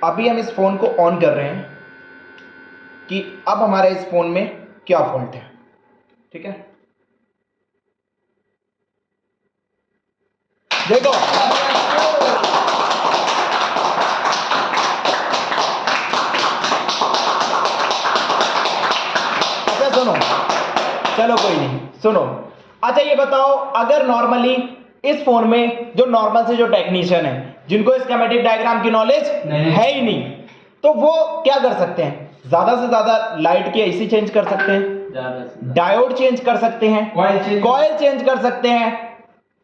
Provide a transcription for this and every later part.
अभी हम इस फ़ोन को ऑन कर रहे हैं कि अब हमारे इस फ़ोन में क्या फॉल्ट है। ठीक है, देखो अच्छा सुनो, चलो कोई नहीं, सुनो। अच्छा ये बताओ, अगर नॉर्मली इस फोन में जो नॉर्मल से जो टेक्नीशियन है जिनको स्कीमेटिक डायग्राम की नॉलेज है ही नहीं, तो वो क्या कर सकते हैं? ज्यादा से ज्यादा लाइट की आईसी चेंज कर सकते हैं, डायोड चेंज कर सकते हैं, कॉइल चेंज कर सकते हैं,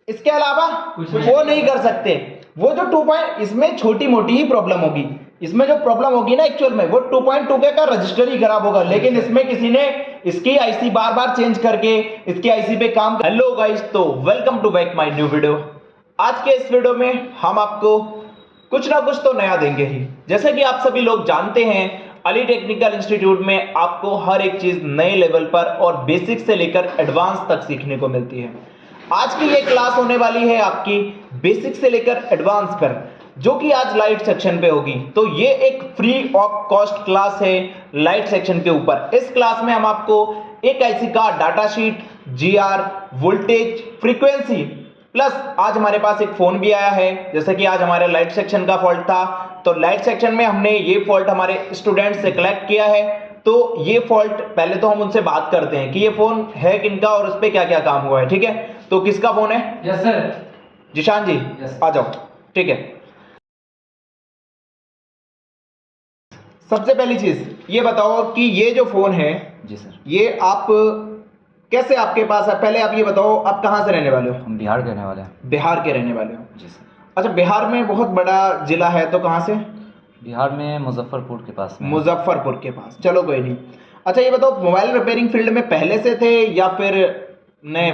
इसके अलावा वो नहीं कर सकते। वो जो 2 पॉइंट, इसमें छोटी मोटी ही प्रॉब्लम होगी, इसमें जो प्रॉब्लम होगी ना एक्चुअल में वो 2.2 के का रजिस्टर ही खराब होगा, लेकिन इसमें किसी ने इसकी आईसी बार बार चेंज करके इसकी आईसी पे काम। हेलो गाइस, तो welcome to back my new video. आज के इस वीडियो में हम आपको कुछ ना कुछ तो नया देंगे ही। जैसे कि आप सभी लोग जानते हैं, अली टेक्निकल इंस्टीट्यूट में आपको हर एक चीज नए लेवल पर और बेसिक से लेकर एडवांस तक सीखने को मिलती है। आज की ये क्लास होने वाली है आपकी बेसिक से लेकर एडवांस पर, जो कि आज लाइट सेक्शन पे होगी। तो ये एक फ्री ऑफ कॉस्ट क्लास है लाइट सेक्शन के ऊपर। इस क्लास में हम आपको एक आईसी का data sheet, GR, voltage, frequency, plus आज हमारे पास एक फोन भी आया है। जैसे कि आज हमारे लाइट सेक्शन का फॉल्ट था, तो लाइट सेक्शन में हमने ये फॉल्ट हमारे स्टूडेंट से कलेक्ट किया है। तो ये फॉल्ट पहले तो हम उनसे बात करते हैं कि ये फोन है किनका और उस पर क्या क्या काम हुआ है। ठीक है, तो किसका फोन है? Yes sir. जिशान जी आ जाओ। ठीक है, सबसे पहली चीज ये बताओ कि ये जो फोन है जी सर, ये आप कैसे आपके पास है? पहले आप ये बताओ, आप कहाँ से रहने वाले हो? हम बिहार के रहने वाले हैं। बिहार के रहने वाले हो? जी सर। अच्छा, बिहार में बहुत बड़ा जिला है, तो कहाँ से? बिहार में मुजफ्फरपुर के पास में। मुजफ्फरपुर के पास, चलो कोई नहीं। अच्छा ये बताओ, मोबाइल रिपेयरिंग फील्ड में पहले से थे या फिर नए?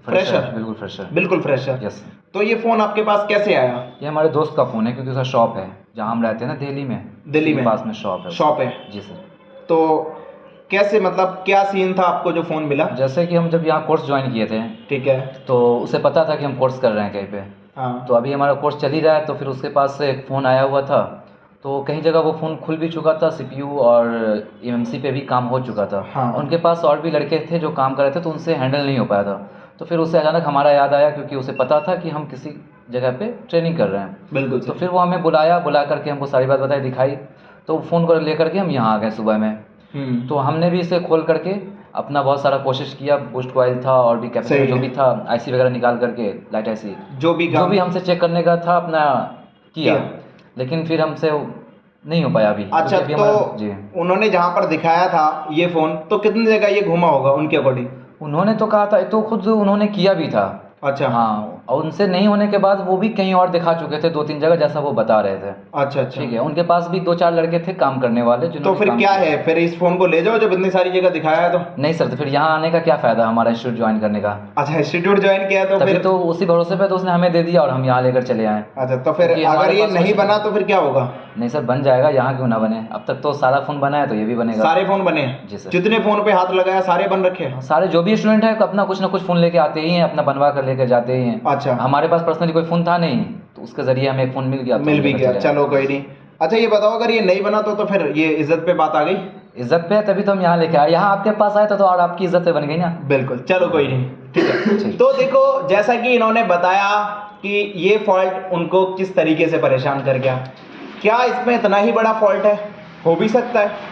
फ्रेशर? बिल्कुल फ्रेशर। बिल्कुल फ्रेशर। Yes sir. तो ये फोन आपके पास कैसे आया? ये हमारे दोस्त का फ़ोन है, क्योंकि उसका शॉप है जहाँ हम रहते हैं ना, दिल्ली में। दिल्ली में पास में शॉप है। शॉप है? जी सर। तो कैसे, मतलब क्या सीन था, आपको जो फोन मिला? जैसे कि हम जब यहाँ कोर्स ज्वाइन किए थे, ठीक है, तो उसे पता था कि हम कोर्स कर रहे हैं कहीं पे। हाँ, तो अभी हमारा कोर्स चल ही रहा है, तो फिर उसके पास से एक फ़ोन आया हुआ था। तो कहीं जगह वो फ़ोन खुल भी चुका था, सीपीयू और एमएमसी पे भी काम हो चुका था। हाँ। उनके पास और भी लड़के थे जो काम कर रहे थे, तो उनसे हैंडल नहीं हो पाया था। तो फिर उसे अचानक हमारा याद आया, क्योंकि उसे पता था कि हम किसी जगह पे ट्रेनिंग कर रहे हैं। बिल्कुल। तो फिर वो हमें बुला करके हमको सारी बात बताई, दिखाई। तो फ़ोन को लेकर के हम यहाँ आ गए सुबह में। तो हमने भी इसे खोल करके अपना बहुत सारा कोशिश किया। बूस्ट कॉइल था और भी कैपेसिटर जो भी था, आईसी वगैरह निकाल करके, लाइट आईसी जो भी हमसे चेक करने का था अपना किया। लेकिन फिर हमसे नहीं हो पाया अभी। अच्छा, तो जी, उन्होंने जहाँ पर दिखाया था ये फोन, तो कितनी जगह ये घूमा होगा उनके अकॉर्डिंग? उन्होंने तो कहा था, तो खुद उन्होंने किया भी था। अच्छा, हाँ, और उनसे नहीं होने के बाद वो भी कहीं और दिखा चुके थे, 2-3 जगह, जैसा वो बता रहे थे। अच्छा अच्छा, ठीक है, उनके पास भी 2-4 लड़के थे काम करने वाले। तो फिर क्या है, फिर इस फोन को ले जाओ जब इतनी सारी जगह दिखाया है तो? नहीं सर, तो फिर यहाँ आने का क्या फ़ायदा हमारा इंस्टीट्यूट ज्वाइन करने का। अच्छा, इंस्टीट्यूट ज्वाइन किया तो तभी फिर तो उसी भरोसे पे तो उसने हमें दे दिया और हम यहाँ लेकर चले आए। अच्छा, तो फिर क्योंकि अगर हमारे ये पास नहीं कुछ बना तो फिर क्या होगा? नहीं सर, बन जाएगा, यहाँ क्यों ना बने। अब तक तो सारा फ़ोन बना है, तो ये भी बनेगा। सारे फोन बने? जी सर। जितने फोन पे हाथ लगाया सारे बन रखे हैं? सारे जो भी स्टूडेंट है अपना कुछ ना कुछ फ़ोन लेके आते ही हैं, अपना बनवा कर लेकर जाते ही हैं। अच्छा, हमारे पास पर्सनली कोई फ़ोन था नहीं, तो उसके ज़रिए हमें एक फ़ोन मिल गया, तो मिल हम भी लेकर गया, चले आए। चलो कोई नहीं। अच्छा ये बताओ, अगर ये नहीं बना तो फिर ये इज्जत पे बात आ गई? इज्जत पे है, तभी तो हम यहाँ लेके आए। यहाँ आपके पास आए तो और आपकी इज्जत पे बन गई ना। बिल्कुल, चलो कोई नहीं, ठीक है। तो देखो, जैसा कि इन्होंने बताया कि ये फॉल्ट उनको किस तरीके से परेशान कर गया। क्या इसमें इतना ही बड़ा फॉल्ट है? हो भी सकता है।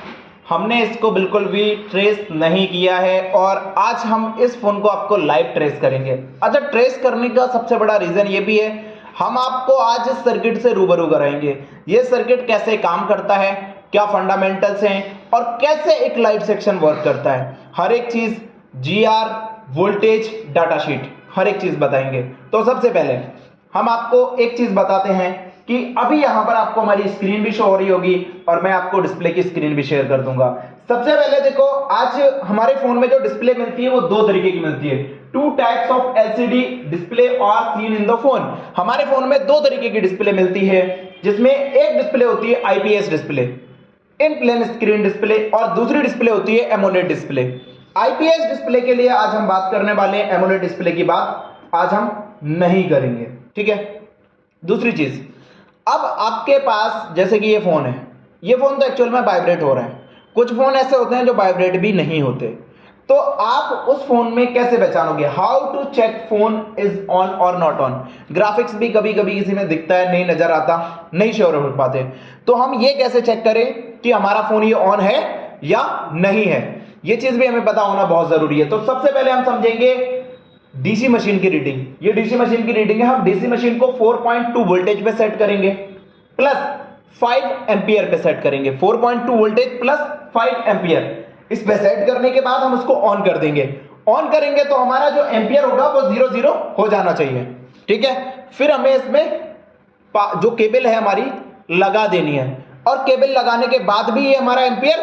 हमने इसको बिल्कुल भी ट्रेस नहीं किया है और आज हम इस फोन को आपको लाइव ट्रेस करेंगे। अच्छा, ट्रेस करने का सबसे बड़ा रीजन ये भी है, हम आपको आज इस सर्किट से रूबरू कराएंगे। ये सर्किट कैसे काम करता है, क्या फंडामेंटल्स हैं और कैसे एक लाइट सेक्शन वर्क करता है, हर एक चीज, जीआर, वोल्टेज, डाटा शीट, हर एक चीज बताएंगे। तो सबसे पहले हम आपको एक चीज बताते हैं कि अभी यहां पर आपको हमारी स्क्रीन भी शो हो रही होगी और मैं आपको डिस्प्ले की स्क्रीन भी शेयर कर दूंगा। सबसे पहले देखो, आज हमारे फोन में जो डिस्प्ले मिलती है वो 2 तरीके की मिलती है। 2 types of LCD display are seen in the phone. हमारे फोन में 2 तरीके की डिस्प्ले मिलती है, जिसमें एक डिस्प्ले होती है आईपीएस डिस्प्ले, इन प्लेन स्क्रीन डिस्प्ले, और दूसरी डिस्प्ले होती है एमोलेड डिस्प्ले। आईपीएस डिस्प्ले के लिए आज हम बात करने वाले हैं, एमोलेड डिस्प्ले की बात आज हम नहीं करेंगे। ठीक है। दूसरी चीज, अब आपके पास जैसे कि ये फ़ोन है, ये फ़ोन तो एक्चुअल में वाइब्रेट हो रहा है, कुछ फ़ोन ऐसे होते हैं जो वाइब्रेट भी नहीं होते, तो आप उस फ़ोन में कैसे पहचानोगे? How to check phone is on और नॉट ऑन? ग्राफिक्स भी कभी कभी किसी में दिखता है, नहीं नज़र आता, नहीं श्योर हो पाते, तो हम ये कैसे चेक करें कि हमारा फ़ोन ये ऑन है या नहीं है? ये चीज़ भी हमें पता होना बहुत ज़रूरी है। तो सबसे पहले हम समझेंगे डीसी मशीन की रीडिंग। ये डीसी मशीन की रीडिंग है, हम डीसी मशीन को 4.2 वोल्टेज पे सेट करेंगे प्लस 5 एम्पियर पे सेट करेंगे। 4.2 वोल्टेज प्लस 5 एम्पियर इस पे सेट करने के बाद हम उसको ऑन कर देंगे। ऑन करेंगे तो हमारा जो एम्पियर होगा वो 0 हो जाना चाहिए, ठीक है। फिर हमें इसमें जो केबल है हमारी लगा देनी है, और केबल लगाने के बाद भी ये हमारा एम्पियर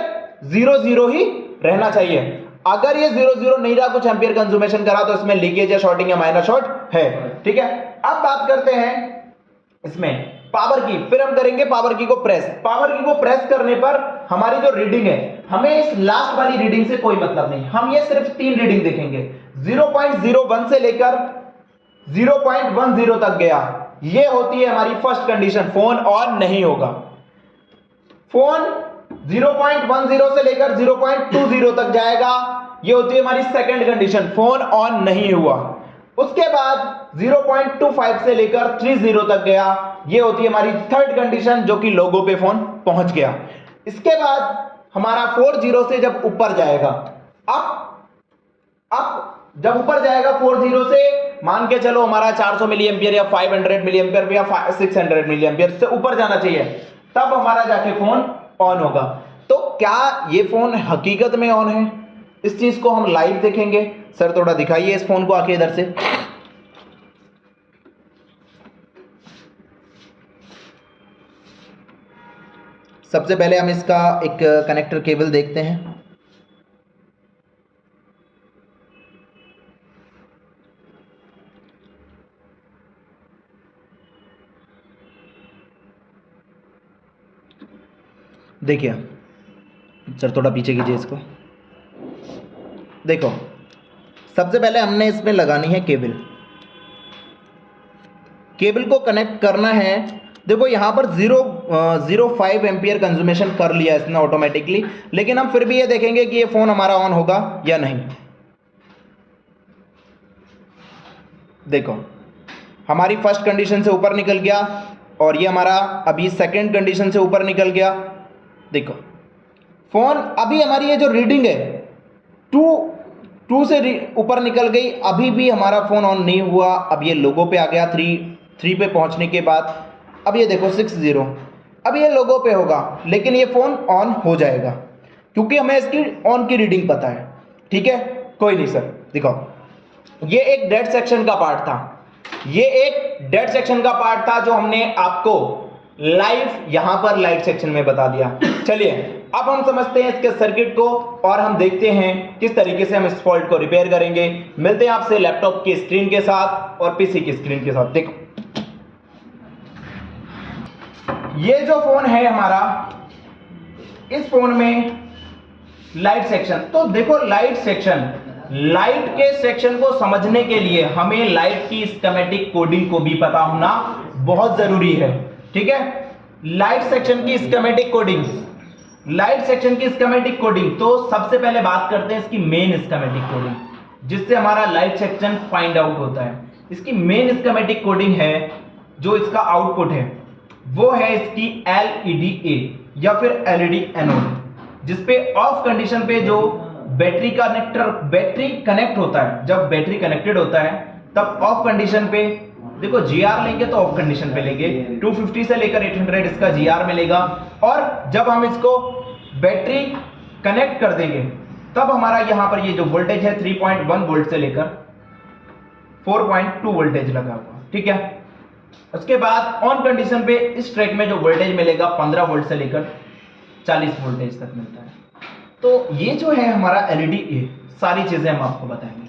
0 ही रहना चाहिए। अगर ये 0 नहीं रहा, कुछ एम्पियर कंज्यूमेशन करा, तो इसमें लीकेज या शॉर्टिंग या माइनर शॉर्ट है, ठीक है। अब बात करते हैं इसमें पावर की। फिर हम करेंगे पावर की को प्रेस। पावर की को प्रेस करने पर हमारी जो रीडिंग है, हमें इस लास्ट वाली रीडिंग से कोई मतलब नहीं, हम ये सिर्फ 3 रीडिंग देखेंगे। 0.01 से लेकर 0.10 तक गया, ये होती है हमारी फर्स्ट कंडीशन, फोन ऑन नहीं होगा। फोन 0.10 से लेकर 0.20 तक जाएगा, ये होती है हमारी सेकंड कंडीशन, फोन ऑन नहीं हुआ। उसके बाद 0.25 से लेकर 30 तक गया, ये होती है हमारी थर्ड कंडीशन, जो कि लोगो पे फोन पहुंच गया। इसके बाद हमारा 40 से जब ऊपर जाएगा, अब जब ऊपर जाएगा 40 से, मान के चलो हमारा 400 मिली एम्पियर या 500 मिली एम्पियर या 600 मिली एम्पियर से ऊपर जाना चाहिए, तब हमारा जाके फोन ऑन होगा। तो क्या ये फोन हकीकत में ऑन है? इस चीज को हम लाइव देखेंगे। सर थोड़ा दिखाइए इस फोन को आके इधर से। सबसे पहले हम इसका एक कनेक्टर केबल देखते हैं। देखिए सर, थोड़ा पीछे कीजिए इसको। देखो, सबसे पहले हमने इसमें लगानी है केबल। केबल को कनेक्ट करना है। देखो यहाँ पर 0.05 एम्पियर कंज्यूमेशन कर लिया इसने ऑटोमेटिकली, लेकिन हम फिर भी ये देखेंगे कि ये फ़ोन हमारा ऑन होगा या नहीं। देखो, हमारी फर्स्ट कंडीशन से ऊपर निकल गया, और ये हमारा अभी सेकंड कंडीशन से ऊपर निकल गया। देखो फ़ोन अभी हमारी ये जो रीडिंग है 2 से ऊपर निकल गई, अभी भी हमारा फ़ोन ऑन नहीं हुआ। अब ये लोगो पे आ गया 3 पे पहुंचने के बाद। अब ये देखो 60, अब ये लोगो पे होगा, लेकिन ये फ़ोन ऑन हो जाएगा क्योंकि हमें इसकी ऑन की रीडिंग पता है, ठीक है। कोई नहीं सर, दिखाओ। ये एक डेड सेक्शन का पार्ट था, ये एक डेड सेक्शन का पार्ट था जो हमने आपको लाइव यहां पर लाइट सेक्शन में बता दिया। चलिए अब हम समझते हैं इसके सर्किट को, और हम देखते हैं किस तरीके से हम इस फॉल्ट को रिपेयर करेंगे। मिलते हैं आपसे लैपटॉप की स्क्रीन के साथ और पीसी की स्क्रीन के साथ। देखो, ये जो फोन है हमारा, इस फोन में लाइट सेक्शन, तो देखो लाइट सेक्शन, लाइट के सेक्शन को समझने के लिए हमें लाइट की स्कीमेटिक कोडिंग को भी पता होना बहुत जरूरी है, ठीक है। लाइट सेक्शन की स्कीमेटिक कोडिंग, लाइट सेक्शन की स्कीमेटिक कोडिंग, तो सबसे पहले बात करते हैं इसकी मेन स्कीमेटिक कोडिंग, जिससे हमारा लाइट सेक्शन फाइंड आउट होता है। इसकी मेन स्कीमेटिक कोडिंग है, जो इसका आउटपुट है वो है इसकी एलईडी ए या फिर एलईडी एनोड, जिसपे ऑफ कंडीशन पे जो बैटरी कनेक्ट होता है, जब बैटरी कनेक्टेड होता है तब ऑफ कंडीशन पे, देखो जीआर लेंगे तो ऑफ कंडीशन पे लेंगे, 250 से लेकर 800 इसका जीआर मिलेगा, और जब हम इसको बैटरी कनेक्ट कर देंगे तब हमारा यहां पर ये जो वोल्टेज है 3.1 वोल्ट से लेकर 4.2 वोल्टेज लगा हुआ, ठीक है। उसके बाद ऑन कंडीशन पे इस ट्रैक में जो वोल्टेज मिलेगा 15 वोल्ट से लेकर 40 वोल्टेज तक मिलता है। तो ये जो है हमारा एलईडी ए, सारी चीजें हम आपको बताएंगे।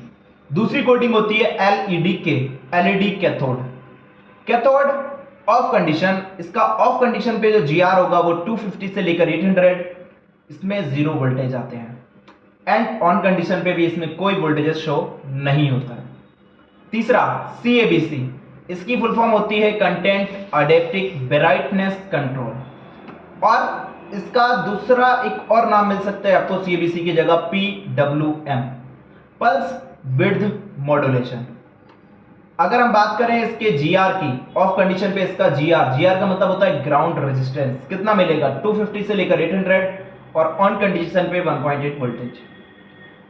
दूसरी कोडिंग होती है एलईडी के, LED cathode. Cathode of condition, इसका ऑफ कंडीशन पे जो जीआर होगा वो 250 से लेकर 800, इसमें 0 वोल्टेज आते हैं, एंड ऑन कंडीशन पे भी इसमें कोई वोल्टेज शो नहीं होता है। तीसरा CABC, इसकी फुल फॉर्म होती है कंटेंट अडेप्टिव ब्राइटनेस कंट्रोल, और इसका दूसरा एक और नाम मिल सकता है आपको CBC की जगह PWM, पल्स विड्थ मॉड्यूलेशन। अगर हम बात करें इसके GR की, ऑफ कंडीशन पे इसका GR का मतलब होता है ग्राउंड रेजिस्टेंस, कितना मिलेगा 250 से लेकर 800, और ऑन कंडीशन पे 1.8 वोल्टेज।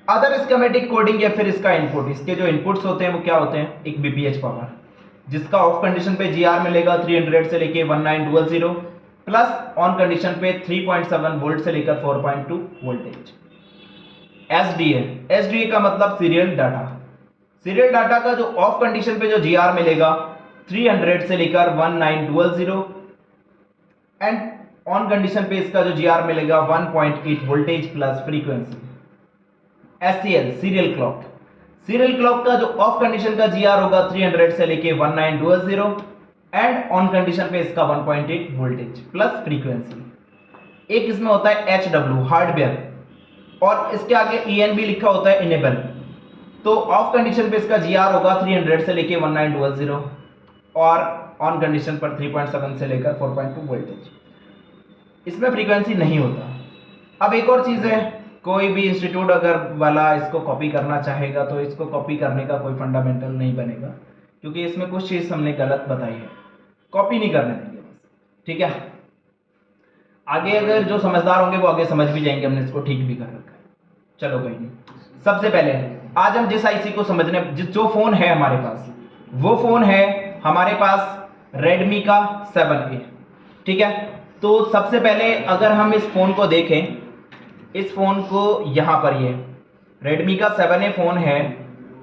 अदर स्कीमेटिक कोडिंग या फिर इसका इनपुट, इसके जो इनपुट्स होते हैं वो क्या होते हैं, एक BPH पावर, जिसका ऑफ कंडीशन पे GR मिलेगा 300 से लेकर 1900, प्लस ऑन कंडीशन पे 3.7 वोल्ट से लेकर 4.2 वोल्टेज। SDA का मतलब सीरियल डाटा का जो ऑफ कंडीशन पे जो GR मिलेगा 300 से लेकर 1900, एंड ऑन कंडीशन पे इसका जो GR मिलेगा 1.8 voltage plus frequency. SCL serial clock का जो ऑफ कंडीशन का GR होगा 300 से लेके 1900, एंड ऑन कंडीशन पे इसका 1.8 वोल्टेज प्लस फ्रीक्वेंसी। एक इसमें होता है HW हार्डवेयर, और इसके आगे ENB लिखा होता है इनेबल। तो ऑफ कंडीशन पे इसका GR होगा 300 से लेके 1900, और ऑन कंडीशन पर 3.7 से लेकर 4.2 वोल्टेज। इसमें फ्रीक्वेंसी नहीं होता। अब एक और चीज़ है, कोई भी इंस्टीट्यूट अगर वाला इसको कॉपी करना चाहेगा तो इसको कॉपी करने का कोई फंडामेंटल नहीं बनेगा, क्योंकि इसमें कुछ चीज़ हमने गलत बताई है, कॉपी नहीं करने देंगे बस, ठीक है। आगे अगर जो समझदार होंगे वो आगे समझ भी जाएंगे, हमने इसको ठीक भी कर रखा है। चलो कोई नहीं, सबसे पहले आज हम जिस IC को समझने, जो फोन है हमारे पास, वो फोन है हमारे पास रेडमी का 7A, ठीक है। तो सबसे पहले अगर हम इस फोन को देखें, इस फोन को यहाँ पर, ये रेडमी का 7A फोन है,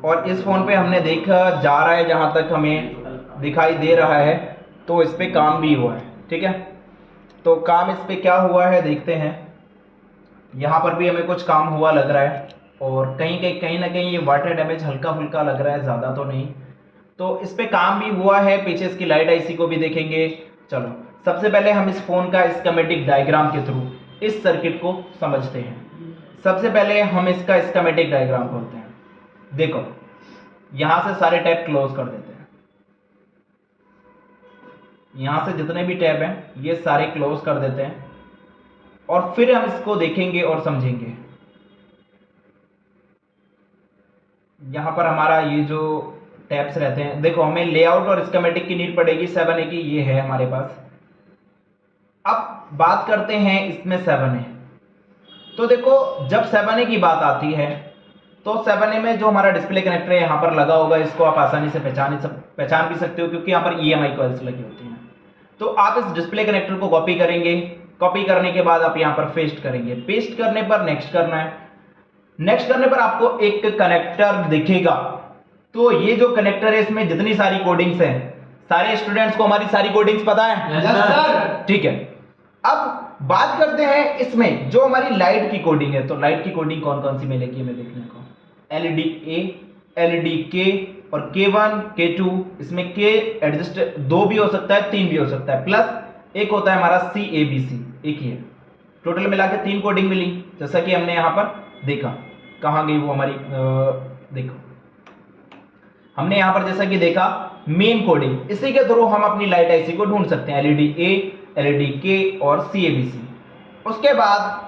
और इस फोन पे हमने देखा जा रहा है, जहाँ तक हमें दिखाई दे रहा है, तो इस पे काम भी हुआ है, ठीक है। तो काम इस पे क्या हुआ है देखते हैं। यहाँ पर भी हमें कुछ काम हुआ लग रहा है, और कहीं ना कहीं ये वाटर डैमेज हल्का फुल्का लग रहा है, ज़्यादा तो नहीं। तो इस पे काम भी हुआ है, पीछे इसकी लाइट IC को भी देखेंगे। चलो सबसे पहले हम इस फोन का स्कीमेटिक डायग्राम के थ्रू इस सर्किट को समझते हैं। सबसे पहले हम इसका स्कीमेटिक डायग्राम खोलते हैं। देखो यहाँ से सारे टैब क्लोज कर देते हैं, यहाँ से जितने भी टैब हैं ये सारे क्लोज कर देते हैं, और फिर हम इसको देखेंगे और समझेंगे। यहाँ पर हमारा ये जो टैब्स रहते हैं, देखो हमें लेआउट और स्कीमेटिक की नीड पड़ेगी 7A की, ये है हमारे पास। अब बात करते हैं इसमें 7A। तो देखो जब 7A की बात आती है तो 7A में जो हमारा डिस्प्ले कनेक्टर है यहाँ पर लगा होगा, इसको आप आसानी से पहचान भी सकते हो, क्योंकि यहाँ पर EMI कॉइल्स लगी होती हैं। तो आप इस डिस्प्ले कनेक्टर को कॉपी करेंगे, कॉपी करने के बाद आप यहाँ पर पेस्ट करेंगे, पेस्ट करने पर नेक्स्ट करना है। नेक्स्ट करने पर आपको एक कनेक्टर दिखेगा। तो ये जो कनेक्टर है इसमें जितनी सारी कोडिंग्स हैं, सारे स्टूडेंट्स को हमारी सारी कोडिंग्स पता है? Yes sir. ठीक है। अब बात करते हैं इसमें जो हमारी लाइट की कोडिंग है। तो लाइट की कोडिंग कौन कौन सी मिलेगी हमें देखने को, LED A, LED K और K1 K2। इसमें K एडजस्ट 2 भी हो सकता है, 3 भी हो सकता है, प्लस एक होता है हमारा CABC, एक ही है। टोटल मिला के 3 कोडिंग मिली, जैसा कि हमने यहाँ पर देखा। कहाँ गई वो हमारी, देखो हमने यहाँ पर जैसा कि देखा मेन कोडिंग, इसी के थ्रू हम अपनी लाइट IC को ढूंढ सकते हैं, LED A, LED K और CABC। उसके बाद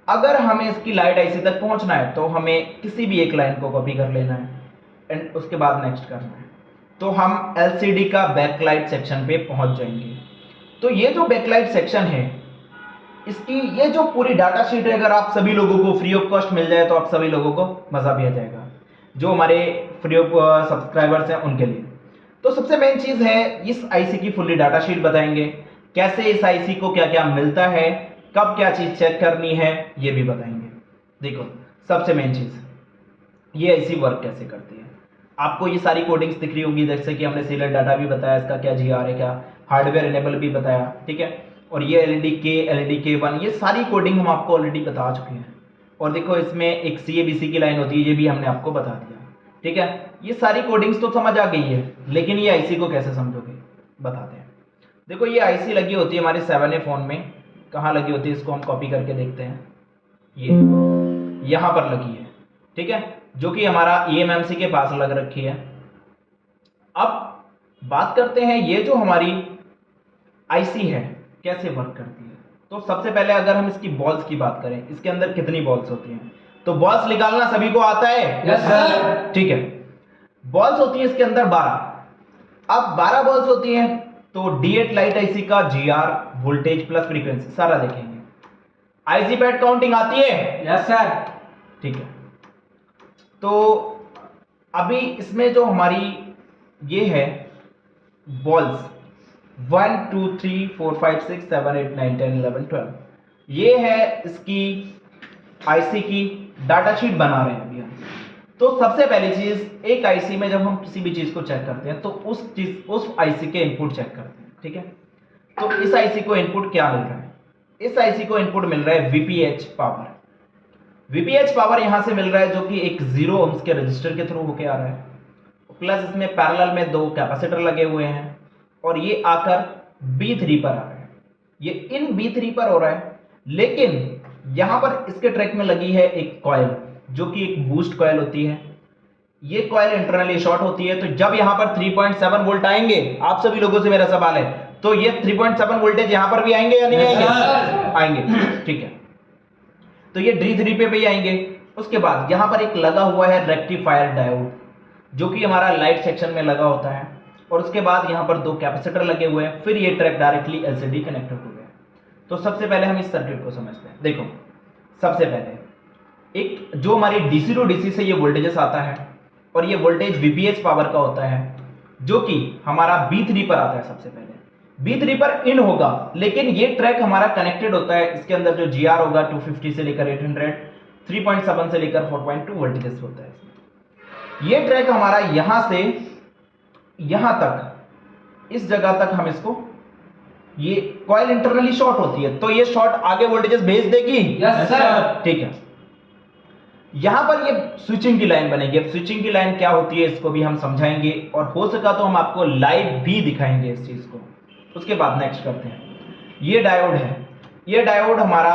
अगर हमें इसकी लाइट IC तक पहुंचना है तो हमें किसी भी एक लाइन को कॉपी कर लेना है एंड उसके बाद नेक्स्ट करना है। तो हम LCD का बैकलाइट सेक्शन पे पहुंच जाएंगे। तो ये जो बैकलाइट सेक्शन है, इसकी ये जो पूरी डाटा शीट है, अगर आप सभी लोगों को फ्री ऑफ कॉस्ट मिल जाए तो आप सभी लोगों को मजा भी आ जाएगा, जो हमारे फ्री ऑफ सब्सक्राइबर्स हैं उनके लिए। तो सबसे मेन चीज़ है, इस IC की फुल्ली डाटा शीट बताएंगे, कैसे इस IC को क्या क्या मिलता है, कब क्या चीज़ चेक करनी है, ये भी बताएंगे। देखो सबसे मेन चीज़, ये IC वर्क कैसे करती है। आपको ये सारी कोडिंग्स दिख रही होंगी, जैसे कि हमने सीरियल डाटा भी बताया, इसका क्या GR है, क्या हार्डवेयर इनेबल भी बताया, ठीक है। और ये LED K, LED K1, ये सारी कोडिंग हम आपको ऑलरेडी बता चुके हैं। और देखो इसमें एक CABC की लाइन होती है, ये भी हमने आपको बता दिया, ठीक है। ये सारी कोडिंग्स तो समझ आ गई है, लेकिन ये IC को कैसे समझोगे बताते हैं। देखो ये IC लगी होती है हमारे 7A फोन में। कहाँ लगी होती है, इसको हम कॉपी करके देखते हैं। ये यहाँ पर लगी है, ठीक है, जो कि हमारा eMMC के पास लग रखी है। अब बात करते हैं ये जो हमारी आईसी है कैसे वर्क करती है। तो सबसे पहले अगर हम इसकी बॉल्स की बात करें, इसके अंदर कितनी बॉल्स होती हैं, तो बॉल्स निकालना सभी को आता है। Yes sir. ठीक है, बॉल्स होती है इसके अंदर 12। अब 12 बॉल्स होती हैं तो D8 लाइट आईसी का GR, वोल्टेज प्लस फ्रीक्वेंसी सारा देखेंगे। आईसी पैड काउंटिंग आती है। Yes sir. ठीक है, तो अभी इसमें जो हमारी ये है बॉल्स 1 2 3 4 5 6 7 8 9 10 11 12, ये है इसकी आईसी की डाटा शीट बना रहे हैं अभी हम। तो सबसे पहली चीज, एक आईसी में जब हम किसी भी चीज को चेक करते हैं तो उस आईसी के इनपुट चेक करते हैं। ठीक है, तो इस आईसी को इनपुट क्या मिल रहा है, इस आईसी को इनपुट मिल रहा है वीपीएच पावर। वीपीएच पावर यहां से मिल रहा है जो कि एक 0 ohms के रजिस्टर के थ्रू होके आ रहा है, प्लस इसमें पैरेलल में 2 कैपेसिटर लगे हुए हैं और ये आकर B3 पर आ रहा है। ये इन B3 पर हो रहा है, लेकिन यहां पर इसके ट्रैक में लगी है एक कॉइल जो कि एक बूस्ट कॉइल होती है। ये कॉइल इंटरनली शॉर्ट होती है, तो जब यहां पर 3.7 वोल्ट आएंगे, आप सभी लोगों से मेरा सवाल है, तो ये 3.7 वोल्टेज यहां पर भी आएंगे या नहीं आएंगे? आएंगे। ठीक है, तो ये D3 पे भी आएंगे। उसके बाद यहां पर एक लगा हुआ है रेक्टिफायर डायोड जो कि हमारा लाइट सेक्शन में लगा होता है, और उसके बाद यहां पर 2 कैपेसिटर लगे हुए हैं, फिर ये ट्रैक डायरेक्टली एलसीडी कनेक्टेड हो गया। तो सबसे पहले हम इस सर्किट को समझते हैं। देखो, सबसे पहले एक जो हमारी डीसी टू डीसी से ये वोल्टेजेस आता है, और ये वोल्टेज वीपीएच पावर का होता है जो कि हमारा B3 पर आता है। सबसे पहले B3 पर इन होगा, लेकिन ये ट्रैक हमारा कनेक्टेड होता है, इसके अंदर जो GR होगा 250 से लेकर 800, 3.7 से लेकर 4.2 वोल्टेजेस होता है इसमें। ये ट्रैक हमारा यहां से यहां तक, इस जगह तक हम इसको, ये कॉइल इंटरनली शॉर्ट होती है तो ये शॉर्ट आगे वोल्टेजेस भेज देगी। Yes sir. ठीक है, यहां पर ये स्विचिंग की लाइन बनेगी। अब स्विचिंग की लाइन क्या होती है इसको भी हम समझाएंगे, और हो सका तो हम आपको लाइव भी दिखाएंगे इस चीज को। उसके बाद नेक्स्ट करते हैं, ये डायोड है। ये डायोड हमारा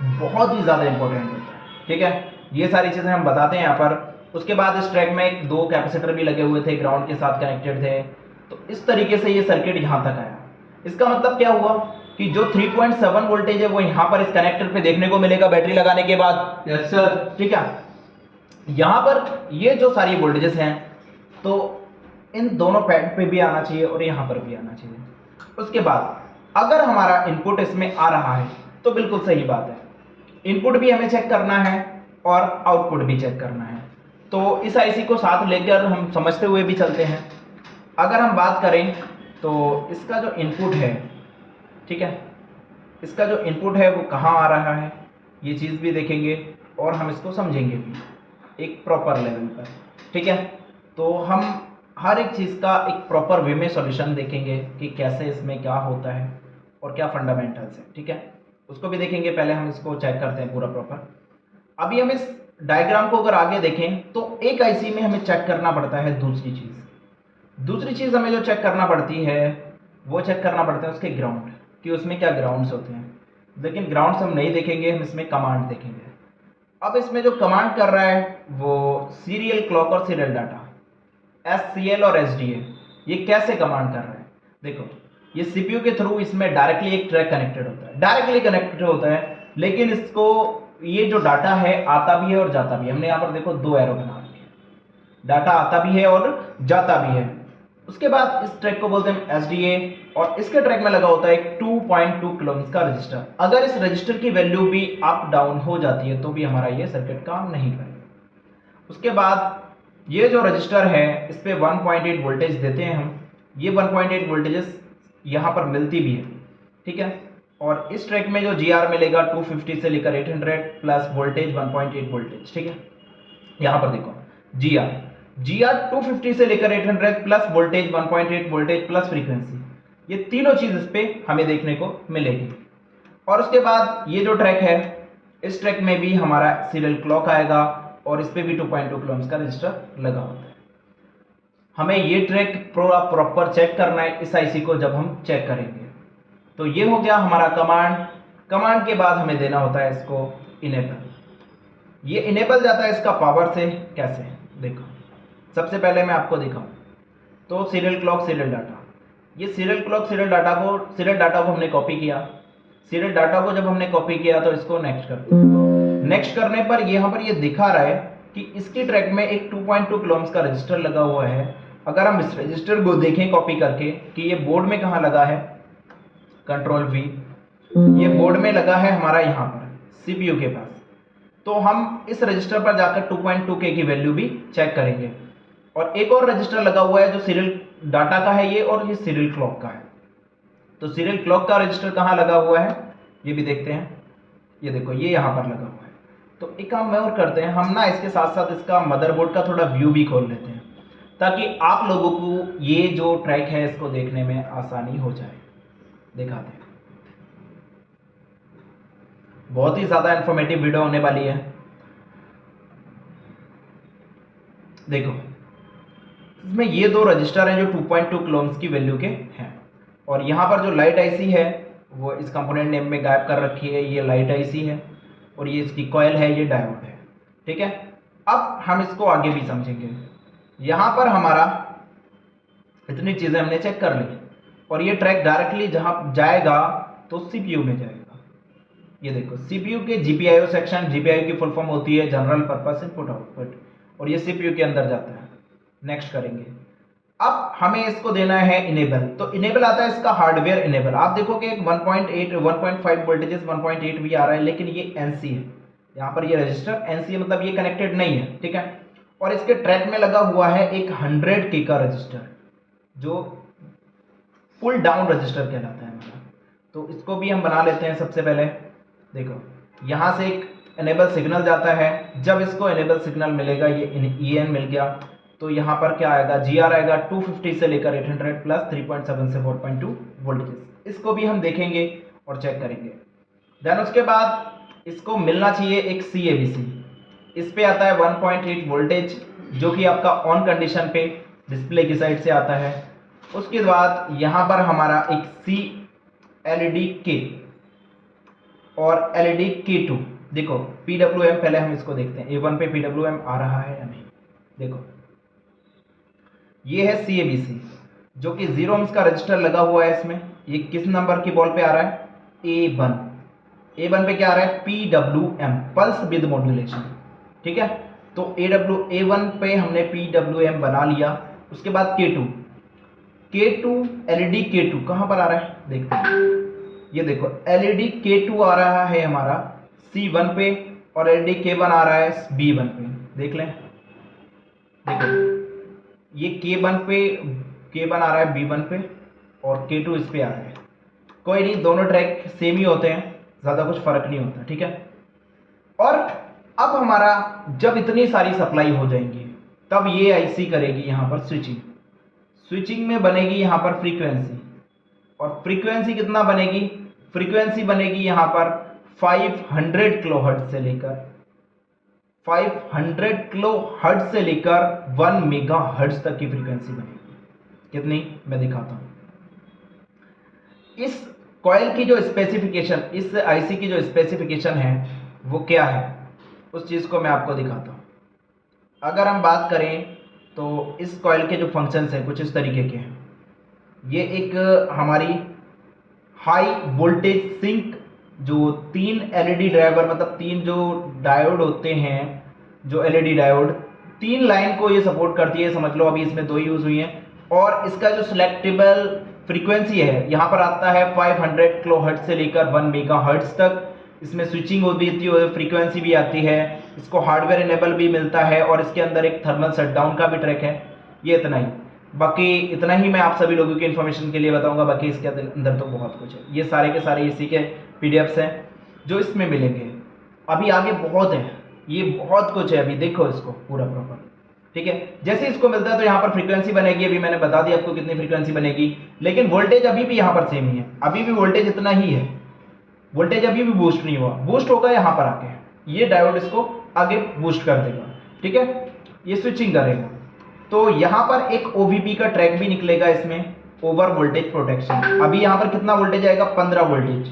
बहुत ही ज्यादा इंपॉर्टेंट होता है। ठीक है, ये सारी चीजें हम बताते हैं यहाँ पर। उसके बाद इस ट्रैक में 2 कैपेसिटर भी लगे हुए थे, ग्राउंड के साथ कनेक्टेड थे। तो इस तरीके से ये सर्किट यहां तक आया। इसका मतलब क्या हुआ कि जो 3.7 वोल्टेज है वो यहां पर इस कनेक्टर पे देखने को मिलेगा बैटरी लगाने के बाद। Yes sir. ठीक है, यहां पर ये जो सारी वोल्टेजेस हैं तो इन दोनों पैड पे भी आना चाहिए और यहां पर भी आना चाहिए। उसके बाद अगर हमारा इनपुट इसमें आ रहा है तो बिल्कुल सही बात है, इनपुट भी हमें चेक करना है और आउटपुट भी चेक करना है। तो इस आईसी को साथ लेकर हम समझते हुए भी चलते हैं। अगर हम बात करें तो इसका जो इनपुट है, ठीक है, इसका जो इनपुट है वो कहाँ आ रहा है ये चीज़ भी देखेंगे और हम इसको समझेंगे भी एक प्रॉपर लेवल पर। ठीक है, तो हम हर एक चीज़ का एक प्रॉपर वे में सॉल्यूशन देखेंगे कि कैसे इसमें क्या होता है और क्या फंडामेंटल्स है। ठीक है, उसको भी देखेंगे। पहले हम इसको चेक करते हैं पूरा प्रॉपर। अभी हम इस डायग्राम को अगर आगे देखें तो एक आईसी में हमें चेक करना पड़ता है दूसरी चीज़ हमें जो चेक करना पड़ती है वो चेक करना पड़ता है उसके ग्राउंड, कि उसमें क्या ग्राउंड्स होते हैं। लेकिन ग्राउंड्स हम नहीं देखेंगे, हम इसमें कमांड देखेंगे। अब इसमें जो कमांड कर रहा है वो सीरियल क्लॉक और सीरियल डाटा, SCL और SDA, ये कैसे कमांड कर रहा है। देखो, ये CPU के थ्रू इसमें डायरेक्टली एक ट्रैक कनेक्टेड होता है, लेकिन इसको ये जो डाटा है आता भी है और जाता भी है। हमने यहाँ पर देखो 2 एरो बना रखे हैं, डाटा आता भी है और जाता भी है। उसके बाद इस ट्रैक को बोलते हैं SDA, और इसके ट्रैक में लगा होता है एक 2.2 किलो ohms का रजिस्टर। अगर इस रजिस्टर की वैल्यू भी अप डाउन हो जाती है तो भी हमारा ये सर्किट काम नहीं करेगा। उसके बाद ये जो रजिस्टर है इस पे 1.8 वोल्टेज देते हैं हम। ये 1.8 वोल्टेजेस यहाँ पर मिलती भी है। ठीक है, और इस ट्रैक में जो GR मिलेगा 250 से लेकर 800 प्लस वोल्टेज 1.8 वोल्टेज। ठीक है, यहाँ पर देखो GR 250 से लेकर 800 plus voltage 1.8 voltage plus frequency, ये तीनों चीज इस पे हमें देखने को मिलेगी। और उसके बाद ये जो ट्रैक है, इस ट्रैक में भी हमारा सीरियल क्लॉक आएगा और इस पे भी 2.2 किलो ohms का रजिस्टर लगा होता है। हमें ये ट्रैक प्रॉपर चेक करना है इस आईसी को जब हम चेक करेंगे। तो ये हो गया हमारा कमांड के बाद हमें देना होता है इसको इनेबल। ये इनेबल जाता है इसका पावर से। कैसे, देखो, सबसे पहले मैं आपको दिखाऊं, तो सीरियल क्लॉक सीरियल डाटा, ये सीरियल क्लॉक सीरियल डाटा को हमने कॉपी किया। सीरियल डाटा को जब हमने कॉपी किया तो इसको नेक्स्ट करते हैं। नेक्स्ट करने पर यहाँ पर ये दिखा रहा है कि इसकी ट्रैक में एक 2.2 किलो ओम्स का रजिस्टर लगा हुआ है। अगर हम इस रजिस्टर को देखें कॉपी करके कि ये बोर्ड में कहाँ लगा है, कंट्रोल V, ये बोर्ड में लगा है हमारा यहाँ पर CPU के पास। तो हम इस रजिस्टर पर जाकर 2.2K की वैल्यू भी चेक करेंगे। और एक और रजिस्टर लगा हुआ है जो सीरियल डाटा का है ये, और ये सीरियल क्लॉक का है। तो सीरियल क्लॉक का रजिस्टर कहाँ लगा हुआ है ये भी देखते हैं। ये देखो ये यहाँ पर लगा हुआ है। तो एक काम और करते हैं हम ना, इसके साथ साथ इसका मदरबोर्ड का थोड़ा व्यू भी खोल लेते हैं ताकि आप लोगों को ये जो ट्रैक है इसको देखने में आसानी हो जाए। दिखाते हैं, बहुत ही ज़्यादा इंफॉर्मेटिव वीडियो होने वाली है। देखो इसमें ये दो रजिस्टर हैं जो 2.2 किलो ओम्स की वैल्यू के हैं, और यहाँ पर जो लाइट आईसी है वो इस कंपोनेंट नेम में गायब कर रखी है। ये लाइट आईसी है और ये इसकी कॉइल है, ये डायोड है। ठीक है, अब हम इसको आगे भी समझेंगे। यहाँ पर हमारा इतनी चीज़ें हमने चेक कर ली, और ये ट्रैक डायरेक्टली जहाँ जाएगा तो CPU में जाएगा। ये देखो CPU के GPIO सेक्शन, GPIO की फुल फॉर्म होती है जनरल पर्पस इनपुट आउटपुट, और ये CPU के अंदर जाता है। नेक्स्ट करेंगे। अब हमें इसको देना है इनेबल, तो इनेबल आता है इसका हार्डवेयर इनेबल। आप देखोगे 1.8 1.5 वोल्टेजेस 1.8 भी आ रहा है, लेकिन ये NC है। यहाँ पर ये रजिस्टर NC है, मतलब ये कनेक्टेड नहीं है। ठीक है, और इसके ट्रैक में लगा हुआ है एक 100K का रजिस्टर जो पुल डाउन रजिस्टर कहलाता है हमारा। तो इसको भी हम बना लेते हैं। सबसे पहले देखो यहाँ से एक इनेबल सिग्नल जाता है। जब इसको इनेबल सिग्नल मिलेगा, ये EN मिल गया, तो यहाँ पर क्या आएगा, GR आएगा 250 से लेकर 800 प्लस 3.7 से 4.2 वोल्टेज। इसको भी हम देखेंगे और चेक करेंगे। देन उसके बाद इसको मिलना चाहिए एक CABC। इस पे आता है 1.8 वोल्टेज जो कि आपका ऑन कंडीशन पे डिस्प्ले की साइड से आता है। उसके बाद यहाँ पर हमारा एक LED-K और LED-K2। देखो PWM, पहले हम इसको देखते हैं A1 पे PWM आ रहा है या नहीं। देखो ये है CABC जो कि 0 ohms का रजिस्टर लगा हुआ है इसमें। ये किस नंबर की बॉल पे आ रहा है, A1। A1 पे क्या आ रहा है, PWM, पल्स विद मॉड्यूलेशन। ठीक है, तो A1 पे हमने PWM बना लिया। उसके बाद K2 LED-K2 कहाँ पर आ रहा है, देखते हैं। ये देखो LED-K2 आ रहा है हमारा C1 पे, और LED-K1 आ रहा है B1 पे। देख लें, देखो ये K1 आ रहा है B1 पे, और K2 इस पे आ रहा है। कोई नहीं, दोनों ट्रैक सेम ही होते हैं, ज़्यादा कुछ फर्क नहीं होता। ठीक है, और अब हमारा जब इतनी सारी सप्लाई हो जाएंगी तब ये आईसी करेगी यहाँ पर स्विचिंग में बनेगी यहाँ पर फ्रीक्वेंसी, और फ्रीक्वेंसी कितना बनेगी, फ्रीक्वेंसी बनेगी यहाँ पर 500 किलो हर्ट्ज से लेकर 500 किलो हर्ट्ज से लेकर 1 मेगा हर्ट्ज तक की फ्रीक्वेंसी बनेगी। कितनी, मैं दिखाता हूं। इस कॉइल की जो स्पेसिफिकेशन, इस आईसी की जो स्पेसिफिकेशन है वो क्या है, उस चीज को मैं आपको दिखाता हूं। अगर हम बात करें तो इस कॉइल के जो फंक्शंस हैं कुछ इस तरीके के हैं। ये एक हमारी हाई वोल्टेज सिंक, जो 3 LED ड्राइवर, मतलब 3 जो डायोड होते हैं, जो LED डायोड 3 लाइन को ये सपोर्ट करती है। समझ लो अभी इसमें 2 यूज हुई हैं। और इसका जो सिलेक्टेबल फ्रीक्वेंसी है यहाँ पर आता है 500 किलो हर्ट्ज से लेकर 1 मेगा हर्ट्ज तक। इसमें स्विचिंग होती है, फ्रीक्वेंसी भी आती है, इसको हार्डवेयर इनेबल भी मिलता है, और इसके अंदर एक थर्मल शटडाउन का भी ट्रैक है। ये इतना ही, बाकी इतना ही मैं आप सभी लोगों की इन्फॉर्मेशन के लिए बताऊंगा। बाकी इसके अंदर तो बहुत कुछ है। ये सारे के सारे इसी के PDFs हैं जो इसमें मिलेंगे। अभी आगे बहुत है, ये बहुत कुछ है। अभी देखो इसको पूरा प्रॉपर। ठीक है, जैसे इसको मिलता है तो यहाँ पर फ्रीक्वेंसी बनेगी। अभी मैंने बता दिया आपको कितनी फ्रीक्वेंसी बनेगी, लेकिन वोल्टेज अभी भी यहाँ पर सेम ही है। अभी भी वोल्टेज इतना ही है, वोल्टेज अभी भी बूस्ट नहीं हुआ। बूस्ट होगा यहाँ पर आके, ये डायोड इसको आगे बूस्ट कर देगा। ठीक है, ये स्विचिंग करेगा। तो यहाँ पर एक OVP का ट्रैक भी निकलेगा इसमें, ओवर वोल्टेज प्रोटेक्शन। अभी यहाँ पर कितना वोल्टेज आएगा, 15 वोल्टेज,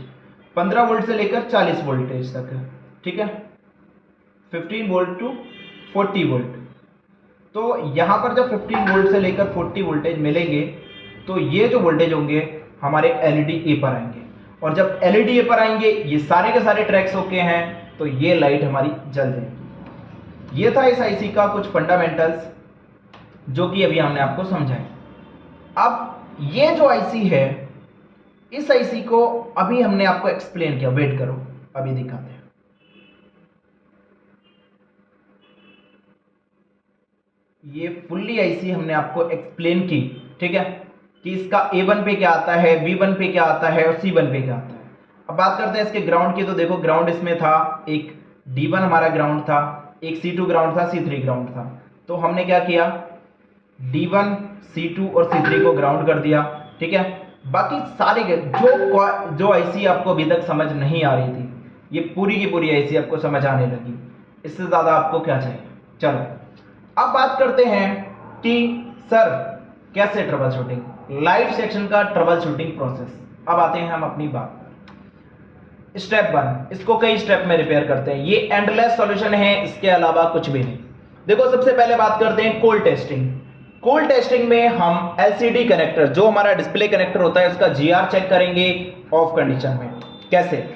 15 वोल्ट से लेकर 40 वोल्टेज तक। ठीक है, 15 वोल्ट टू 40 वोल्ट। तो यहाँ पर जब 15 वोल्ट से लेकर 40 वोल्टेज मिलेंगे तो ये जो वोल्टेज होंगे हमारे एलईडी ए पर आएंगे, और जब एलईडी ए पर आएंगे ये सारे के सारे ट्रैक्स ओके हैं तो ये लाइट हमारी जल जाएगी। ये था इस आईसी का कुछ फंडामेंटल्स जो कि अभी हमने आपको समझाए। अब ये जो आईसी है, इस आईसी को अभी हमने आपको एक्सप्लेन किया, वेट करो अभी दिखाते हैं। ये फुल्ली आईसी हमने आपको एक्सप्लेन की, ठीक है, कि इसका A1 पे क्या आता है, B1 पे क्या आता है और C1 पे क्या आता है। अब बात करते हैं इसके ग्राउंड की, तो देखो ग्राउंड इसमें था, एक D1 हमारा ग्राउंड था, एक C2 ग्राउंड था, C3 ग्राउंड था। तो हमने क्या किया, D1, C2 और C3 को ग्राउंड कर दिया, ठीक है। बाकी सारे जो आईसी आपको अभी तक समझ नहीं आ रही थी, ये पूरी की पूरी आईसी आपको समझ आने लगी। इससे ज़्यादा आपको क्या चाहिए। चलो अब बात करते हैं कि सर कैसे ट्रबल शूटिंग, लाइट सेक्शन का ट्रबल शूटिंग प्रोसेस। अब आते हैं हम अपनी बात पर। स्टेप 1, इसको कई स्टेप में रिपेयर करते हैं, ये एंडलेस सॉल्यूशन है, इसके अलावा कुछ भी नहीं। देखो सबसे पहले बात करते हैं कोल्ड टेस्टिंग। कोल्ड टेस्टिंग में हम एलसीडी कनेक्टर, जो हमारा डिस्प्ले कनेक्टर होता है, उसका जीआर चेक करेंगे ऑफ कंडीशन में। कैसे,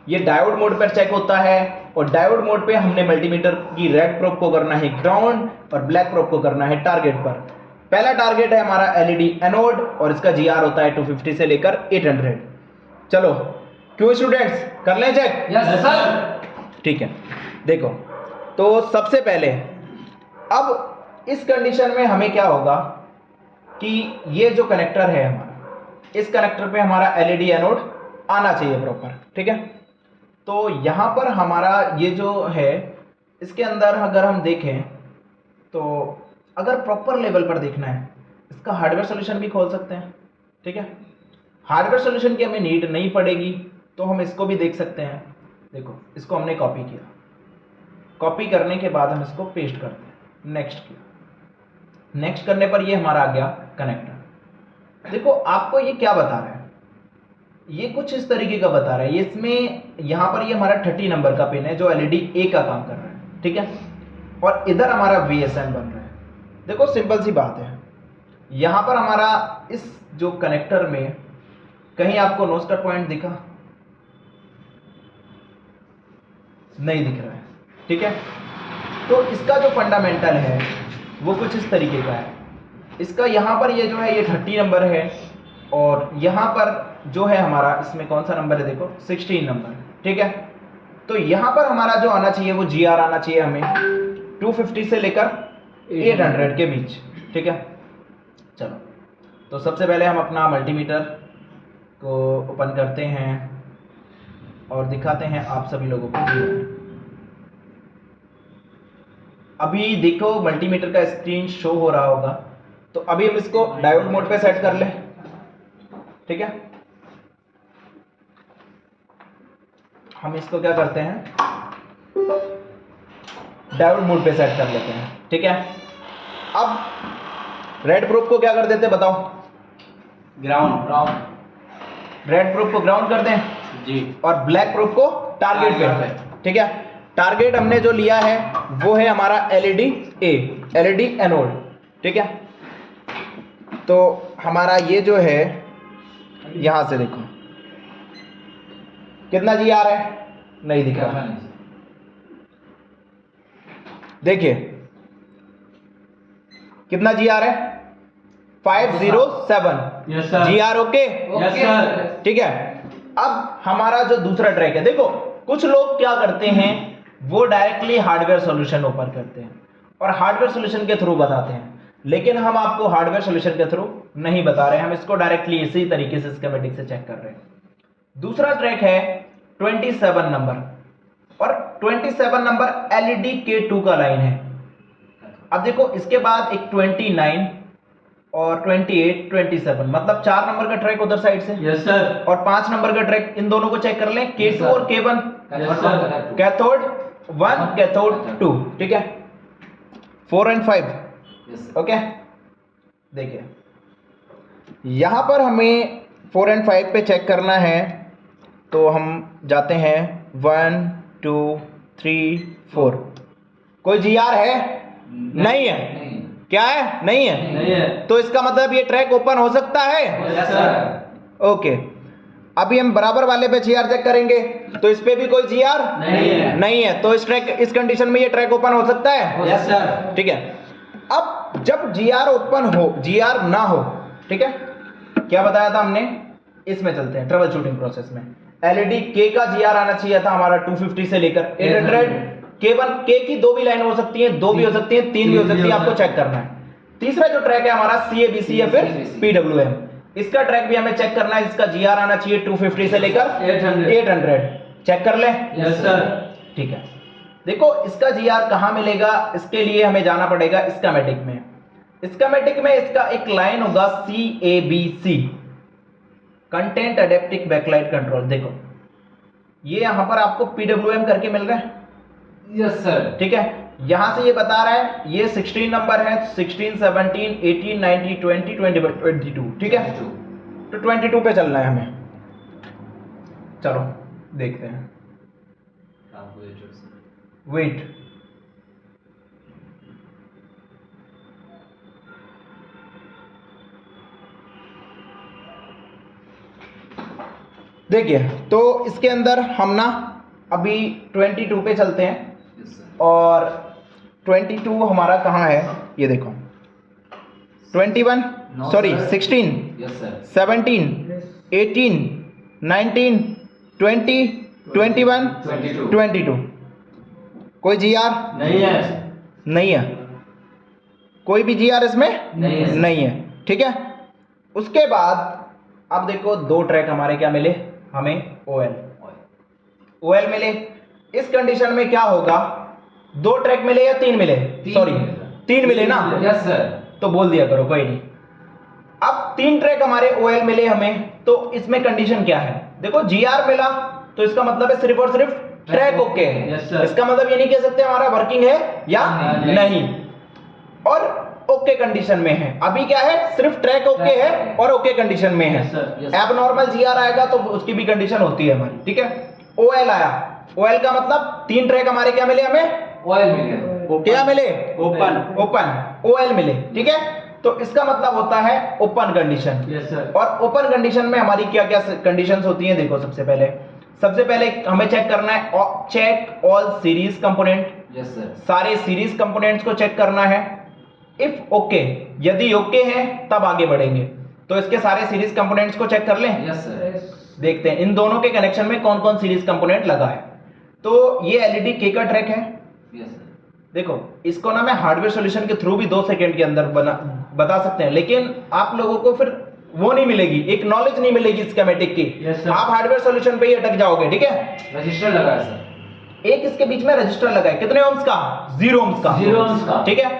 ये डायोड मोड पर चेक होता है, और डायोड मोड पे हमने मल्टीमीटर की रेड प्रोब को करना है ग्राउंड और ब्लैक प्रोब को करना है टारगेट पर। पहला टारगेट है हमारा एलईडी एनोड और इसका जीआर होता है 250 से लेकर 800। चलो क्यों स्टूडेंट्स, कर लें चेक? Yes sir. ठीक है, देखो तो सबसे पहले अब इस कंडीशन में हमें क्या होगा कि ये जो कनेक्टर है हमारा, इस कनेक्टर पे हमारा एलईडी एनोड आना चाहिए प्रॉपर, ठीक है। तो यहाँ पर हमारा ये जो है, इसके अंदर अगर हम देखें तो अगर प्रॉपर लेवल पर देखना है, इसका हार्डवेयर सॉल्यूशन भी खोल सकते हैं, ठीक है। हार्डवेयर सॉल्यूशन की हमें नीड नहीं पड़ेगी, तो हम इसको भी देख सकते हैं। देखो इसको हमने कॉपी किया, कॉपी करने के बाद हम इसको पेस्ट करते हैं, नेक्स्ट किया, नेक्स्ट करने पर ये हमारा आ गया कनेक्टर। देखो आपको ये क्या बता रहा है, ये कुछ इस तरीके का बता रहा है। ये इसमें यहाँ पर ये हमारा 30 नंबर का पिन है जो एलईडी ए का काम कर रहा है, ठीक है, और इधर हमारा VSM बन रहा है। देखो सिंपल सी बात है, यहाँ पर हमारा इस जो कनेक्टर में कहीं आपको नोज कट पॉइंट दिखा? नहीं दिख रहा है, ठीक है। तो इसका जो फंडामेंटल है वो कुछ इस तरीके का है। इसका यहाँ पर ये जो है ये 30 नंबर है, और यहाँ पर जो है हमारा, इसमें कौन सा नंबर है, देखो 16 नंबर, ठीक है। तो यहाँ पर हमारा जो आना चाहिए वो जीआर आना चाहिए हमें 250 से लेकर 800 के बीच, ठीक है। चलो तो सबसे पहले हम अपना मल्टीमीटर को ओपन करते हैं और दिखाते हैं आप सभी लोगों को। अभी देखो मल्टीमीटर का स्क्रीन शो हो रहा होगा, तो अभी हम इसको डायोड मोड पे सेट कर लें, ठीक है। हम इसको क्या करते हैं, डायोड मोड पे सेट कर लेते हैं, ठीक है। अब रेड प्रोब को क्या कर देते बताओ? ग्राउंड। रेड प्रोब को ग्राउंड कर दें जी, और ब्लैक प्रोब को टारगेट पे, ठीक है। टारगेट हमने जो लिया है वो है हमारा एलईडी ए, एलईडी एनोड, ठीक है। तो हमारा ये जो है, यहां से देखो कितना जी आ रहा है, नहीं दिख रहा, देखिए कितना जी आ रहा है, 507 जी आर, ओके, ठीक है। अब हमारा जो दूसरा ट्रैक है, देखो कुछ लोग क्या करते हैं, वो डायरेक्टली हार्डवेयर सॉल्यूशन ओपन करते हैं और हार्डवेयर सॉल्यूशन के थ्रू बताते हैं, लेकिन हम आपको हार्डवेयर सॉल्यूशन के थ्रू नहीं बता रहे हैं, हम इसको डायरेक्टली इसी तरीके से स्कीमेटिक से चेक कर रहे हैं। दूसरा ट्रैक है 27 नंबर, और 27 नंबर एलईडी K2 का लाइन है। अब देखो इसके बाद एक 29 और 28, 27, मतलब 4 नंबर का ट्रैक उधर साइड से, यस सर, और 5 नंबर का ट्रैक, इन दोनों को चेक कर लें, K2 और K1, कैथोड 1 कैथोड 2, ठीक है, 4 और 5, ओके। देखिए यहां पर हमें 4 और 5 पे चेक करना है, तो हम जाते हैं 1 2 3 4, कोई जीआर है? नहीं है, क्या है? नहीं है। नहीं है। तो इसका मतलब ये ट्रैक ओपन हो सकता है। Yes sir. ओके, अभी हम बराबर वाले पे जीआर चेक करेंगे, तो इस पे भी कोई जीआर नहीं है। नहीं है, तो इस कंडीशन में ये ट्रैक ओपन हो सकता है। Yes sir. ठीक है, अब जब जीआर ओपन हो, जीआर ना हो, ठीक है, क्या बताया था हमने, इसमें चलते हैं ट्रबल शूटिंग प्रोसेस में। एलईडी के का जीआर आना चाहिए था हमारा 250 से लेकर 800। केवल के की दो भी लाइन हो सकती है, दो भी हो सकती है, तीन भी हो सकती है, आपको चेक करना है। तीसरा जो ट्रैक है हमारा सीएबीसी या फिर पीडब्ल्यूएम, इसका ट्रैक भी हमें चेक करना है। इसका जीआर आना चाहिए 250 से लेकर 800। चेक कर ले। Yes sir. ठीक है, देखो इसका जीआर कहां मिलेगा, इसके लिए हमें जाना पड़ेगा स्कीमेटिक में। स्कीमेटिक में इसका एक लाइन होगा CABC, कंटेंट एडेप्टिक बैकलाइट कंट्रोल। देखो ये यहां पर आपको PWM करके मिल रहा है। Yes sir. ठीक है, यहां से ये बता रहा है ये 16 नंबर है, 16, 17, 18, 19, 20, 22। ठीक है, तो 22 पे चलना है हमें। चलो देखते हैं, वेट। देखिए, तो इसके अंदर हम ना अभी 22 पे चलते हैं, और 22 हमारा कहाँ है, ये देखो 21, सॉरी 16, यस सर। 17, 18, 19, 20, 21, 22। कोई जीआर नहीं है। नहीं है, कोई भी जीआर इसमें नहीं है। नहीं है। ठीक है, उसके बाद अब देखो दो ट्रैक हमारे क्या मिले हमें, ओएल मिले। इस कंडीशन में क्या होगा, दो ट्रैक मिले या तीन मिले, सॉरी तीन मिले ना, यस सर। तो बोल दिया करो, कोई नहीं। अब तीन ट्रैक हमारे ओएल मिले हमें, तो इसमें कंडीशन क्या है, देखो जीआर मिला तो इसका मतलब है सिर्फ और सिर्फ ट्रैक ओके है। Yes, sir. इसका मतलब ये नहीं कह सकते हमारा वर्किंग है या नहीं, और ओके कंडीशन में है। अभी क्या है, सिर्फ ट्रैक ओके है और ओके कंडीशन में है। Yes, sir. Yes, sir. Abnormal GR आएगा तो उसकी भी कंडीशन होती है हमारी। ठीक है, ओएल आया, ओएल का मतलब तीन ट्रैक हमारे क्या मिले हमें, ऑयल मिले। क्या मिले, ओपन। ओएल मिले। ठीक है, तो इसका मतलब होता है ओपन कंडीशन। Yes sir. और ओपन कंडीशन में हमारी क्या क्या कंडीशंस होती हैं, देखो सबसे पहले हमें चेक करना है, check all series component. Yes sir. सारे सीरीज कंपोनेंट्स को चेक करना है। इफ ओके, यदि ओके है तब आगे बढ़ेंगे, तो इसके सारे सीरीज कंपोनेंट्स को चेक कर लें। Yes sir. देखते हैं इन दोनों के कनेक्शन में कौन कौन सीरीज कंपोनेंट लगा है। तो ये एलईडी के का ट्रैक है। Yes sir. देखो इसको ना मैं हार्डवेयर सॉल्यूशन के थ्रू भी 2 सेकंड के अंदर बता सकते हैं, लेकिन आप लोगों को फिर वो नहीं मिलेगी, एक नॉलेज नहीं मिलेगी स्कीमेटिक की। Yes, sir. आप हार्डवेयर सॉल्यूशन पे ही अटक जाओगे। ठीक है, रजिस्टर लगा है सर। एक इसके बीच में रजिस्टर लगा है, कितने ओम्स का, 0 ओम्स का। 0 ohms का। ठीक है,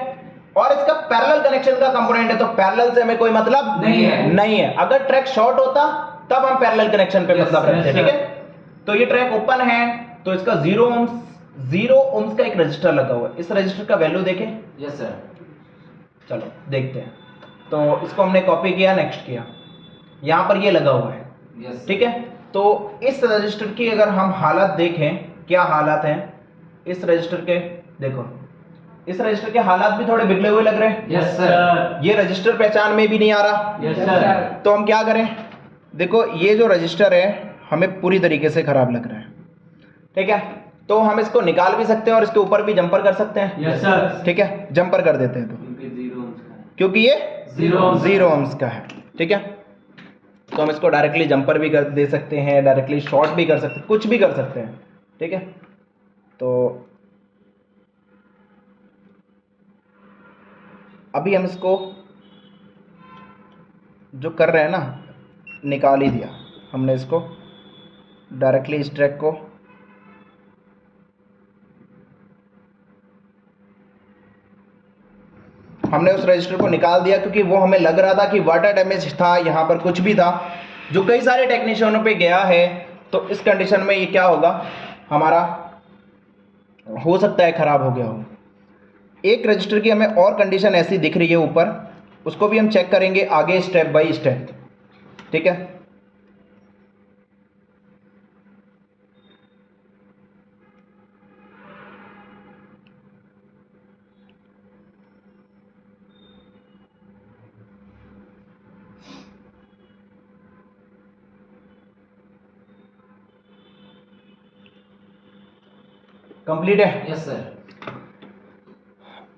और इसका पैरेलल कनेक्शन का कंपोनेंट है, तो पैरेलल से हमें कोई मतलब नहीं है। अगर ट्रैक शॉर्ट होता तब हम पैरेलल कनेक्शन पे Yes, मतलब yes, रखते। sir. ठीक है, तो ये ट्रैक ओपन है, तो इसका 0 ओम्स का एक रजिस्टर लगा हुआ है। इस रजिस्टर का वैल्यू देखें। Yes sir. चलो देखते हैं, तो इसको हमने कॉपी किया, नेक्स्ट किया, यहां पर ये लगा हुआ है। यस। ठीक है, तो इस रजिस्टर की अगर हम हालत देखें, क्या हालात हैं इस रजिस्टर के, देखो इस रजिस्टर के हालात भी थोड़े बिगड़े हुए लग रहे हैं। Yes sir. ये रजिस्टर पहचान में भी नहीं आ रहा। Yes sir. तो हम क्या करें, देखो ये जो रजिस्टर है हमें पूरी तरीके से खराब लग रहा है। ठीक है, तो हम इसको निकाल भी सकते हैं और इसके ऊपर भी जंपर कर सकते हैं। Yes sir. ठीक है, जंपर कर देते हैं, तो क्योंकि ये 0 ohms का है। ठीक है, तो हम इसको डायरेक्टली जंपर भी कर दे सकते हैं, डायरेक्टली शॉर्ट भी कर सकते हैं, कुछ भी कर सकते हैं। ठीक है, तो अभी हम इसको जो कर रहे हैं ना, निकाल ही दिया हमने इसको डायरेक्टली, इस ट्रैक को हमने उस रजिस्टर को निकाल दिया, क्योंकि वो हमें लग रहा था कि वाटर डैमेज था, यहाँ पर कुछ भी था जो कई सारे टेक्नीशियनों पे गया है। तो इस कंडीशन में ये क्या होगा, हमारा हो सकता है खराब हो गया हो। एक रजिस्टर की हमें और कंडीशन ऐसी दिख रही है ऊपर, उसको भी हम चेक करेंगे आगे स्टेप बाय स्टेप। ठीक है, कंप्लीट है। Yes sir.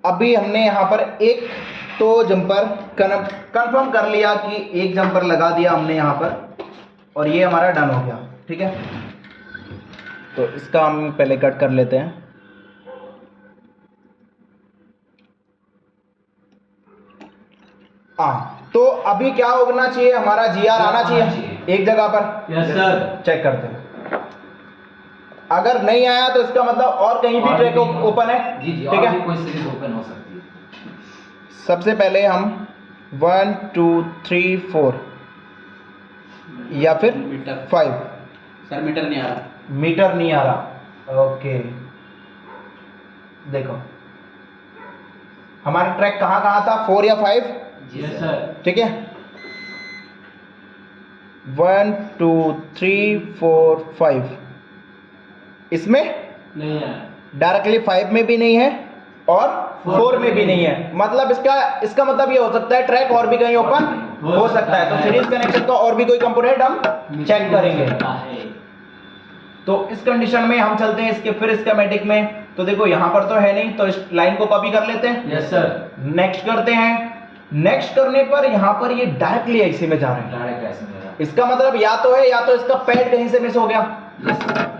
अभी हमने यहाँ पर एक तो जंपर कंफर्म कर लिया कि एक जंपर लगा दिया हमने यहाँ पर, और ये हमारा डन हो गया। ठीक है, तो इसका हम पहले कट कर लेते हैं। तो अभी क्या होना चाहिए, हमारा जीआर आना चाहिए एक जगह पर। Yes sir. चेक करते हैं, अगर नहीं आया तो इसका मतलब और कहीं भी ट्रैक ओपन है। जी जी, ठीक और है, भी कोई सीरीज ओपन हो सकती है। सबसे पहले हम 1 2 3 4 या फिर मीटर 5। सर, मीटर नहीं आ रहा। मीटर नहीं आ रहा। ओके, देखो हमारा ट्रैक कहाँ कहाँ था, 4 या 5। Yes sir. ठीक है, 1 2 3 4 5 इसमें नहीं है। डायरेक्टली 5 में भी नहीं है और 4 में भी नहीं है। मतलब इसका मतलब ये हो सकता है ट्रैक और भी कहीं ओपन हो सकता है। तो सीरीज कनेक्शन का और भी कोई कंपोनेंट हम चेक करेंगे। तो इस कंडीशन में हम चलते हैं इसके फिर स्कीमेटिक में। तो देखो यहाँ पर तो है नहीं, तो इस लाइन को कॉपी कर लेते हैं। Yes sir. नेक्स्ट करते हैं। नेक्स्ट करने पर यहाँ पर ये डायरेक्टली ऐसे में जा रहे हैं। डायरेक्ट ऐसे में जा। इसका मतलब या तो है, या तो इसका पैड कहीं से मिस हो गया।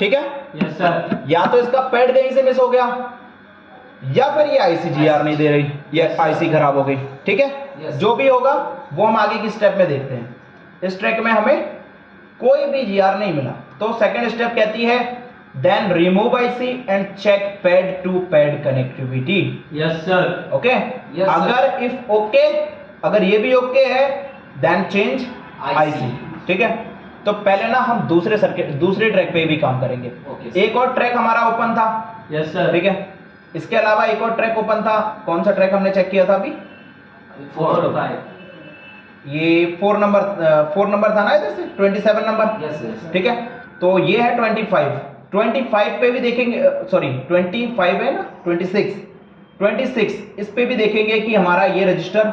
ठीक है, यस सर। या तो इसका पैड कहीं से मिस हो गया, या फिर ये आईसी जीआर नहीं दे रही, ये आईसी खराब हो गई। ठीक है, Yes. जो भी होगा वो हम आगे की स्टेप में देखते हैं। इस ट्रैक में हमें कोई भी जीआर नहीं मिला, तो सेकंड स्टेप कहती है then remove IC and check pad to pad connectivity. Yes sir. Okay, Yes, sir. अगर इफ ओके, अगर ये भी ओके है देन चेंज आईसी। ठीक है, तो पहले ना हम दूसरे ट्रैक पे भी काम करेंगे। Okay, एक और ट्रैक हमारा ओपन था। Yes sir. ठीक है, इसके अलावा एक और ट्रैक ओपन था। कौन सा ट्रैक हमने चेक किया था अभी? 4 और 5। ये 4 नंबर था ना, इधर से 27 नंबर। Yes yes. ठीक है, तो ये है 25 पे भी देखेंगे, सॉरी 25 है ना, 26 इस पे भी देखेंगे कि हमारा ये रजिस्टर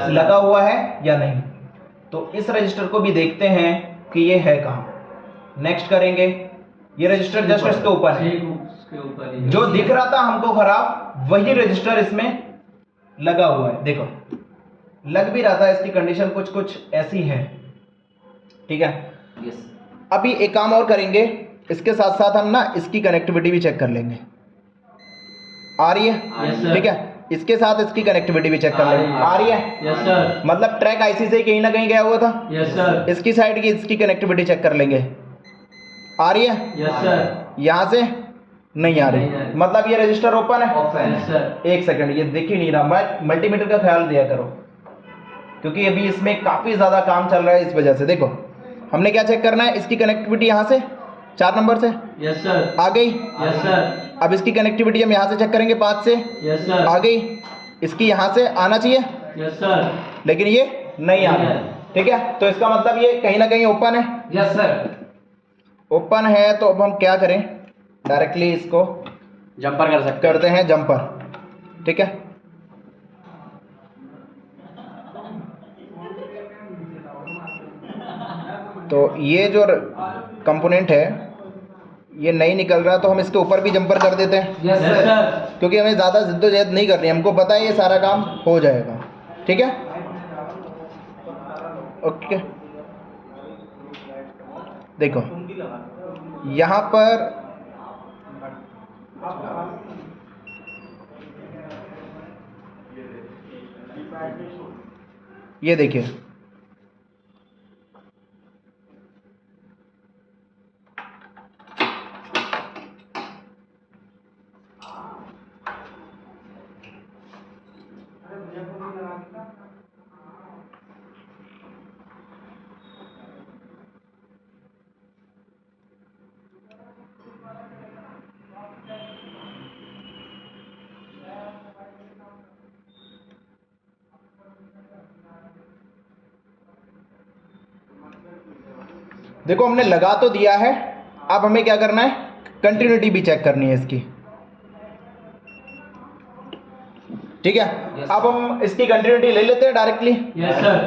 लगा हुआ है या नहीं। तो इस रजिस्टर को भी देखते हैं कि ये है कहाँ। नेक्स्ट करेंगे, ये रजिस्टर जस्ट इसके ऊपर है। उसके ऊपर ही जो दिख रहा था हमको खराब, वही रजिस्टर इसमें लगा हुआ है। देखो लग भी रहा था, इसकी कंडीशन कुछ ऐसी है। ठीक है, यस। अभी एक काम और करेंगे, इसके साथ साथ हम ना इसकी कनेक्टिविटी भी चेक कर लेंगे। आ रही है? Yes, sir. ठीक है, इसके साथ इसकी कनेक्टिविटी भी चेक कर लेंगे। आ रही है? Yes sir. मतलब ट्रैक आईसी से ही कहीं ना कहीं गया हुआ था। Yes sir. इसकी साइड की इसकी कनेक्टिविटी चेक कर लेंगे। आ रही है? Yes sir. यहाँ से नहीं आ नहीं आ रही, रही। मतलब ये रजिस्टर ओपन है। Open yes sir. एक सेकंड, ये दिख ही नहीं रहा। मल्टीमीटर का ख्याल दिया करो, क्योंकि अभी इसमें काफ़ी ज़्यादा काम चल रहा है, इस वजह से। देखो हमने क्या चेक करना है, इसकी कनेक्टिविटी यहाँ से 4 नंबर से यस सर। आ गई। Yes sir. अब इसकी कनेक्टिविटी हम यहाँ से चेक करेंगे 5 से, यस सर। आ गई। इसकी यहाँ से आना चाहिए, यस सर। लेकिन ये नहीं आ रहा। ठीक है, तो इसका मतलब ये कहीं ना कहीं ओपन है। Yes sir. ओपन है, तो अब हम क्या करें, डायरेक्टली इसको जंपर कर सकते करते हैं जंपर। ठीक है, तो ये जो कंपोनेंट है ये नहीं निकल रहा, तो हम इसके ऊपर भी जंपर कर देते हैं, यस यस सर। सर। क्योंकि हमें ज़्यादा जिद्दोजहद नहीं करनी, हमको पता है ये सारा काम हो जाएगा। ठीक है, ओके। देखो यहाँ पर ये देखिए, देखो हमने लगा तो दिया है, अब हमें क्या करना है, कंटिन्यूटी भी चेक करनी है इसकी। ठीक है, Yes. अब हम इसकी कंटिन्यूटी ले लेते हैं डायरेक्टली। Yes sir.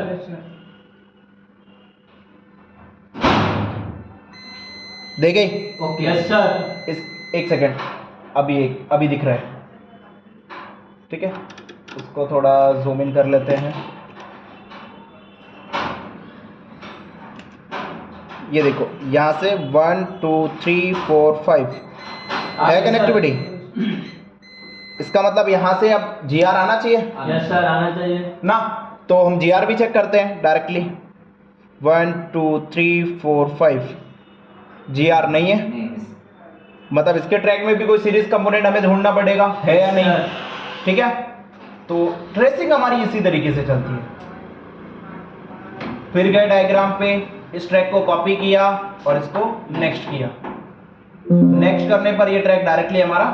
दे गई। ओके। Yes sir. इस एक सेकेंड, अभी दिख रहा है, ठीक है। उसको थोड़ा जूम इन कर लेते हैं। ये देखो यहाँ से 1 2 3 4 5 है कनेक्टिविटी। इसका मतलब यहाँ से अब जीआर आना चाहिए यस सर, आना चाहिए ना, तो हम जीआर भी चेक करते हैं डायरेक्टली। 1 2 3 4 5 जीआर नहीं है, नहीं, मतलब इसके ट्रैक में भी कोई सीरीज कंपोनेंट हमें ढूंढना पड़ेगा, है या नहीं, ठीक है। तो ट्रेसिंग हमारी इसी तरीके से चलती है। फिर गए डायग्राम पे, इस ट्रैक को कॉपी किया और इसको नेक्स्ट किया। नेक्स्ट करने पर ये ट्रैक डायरेक्टली हमारा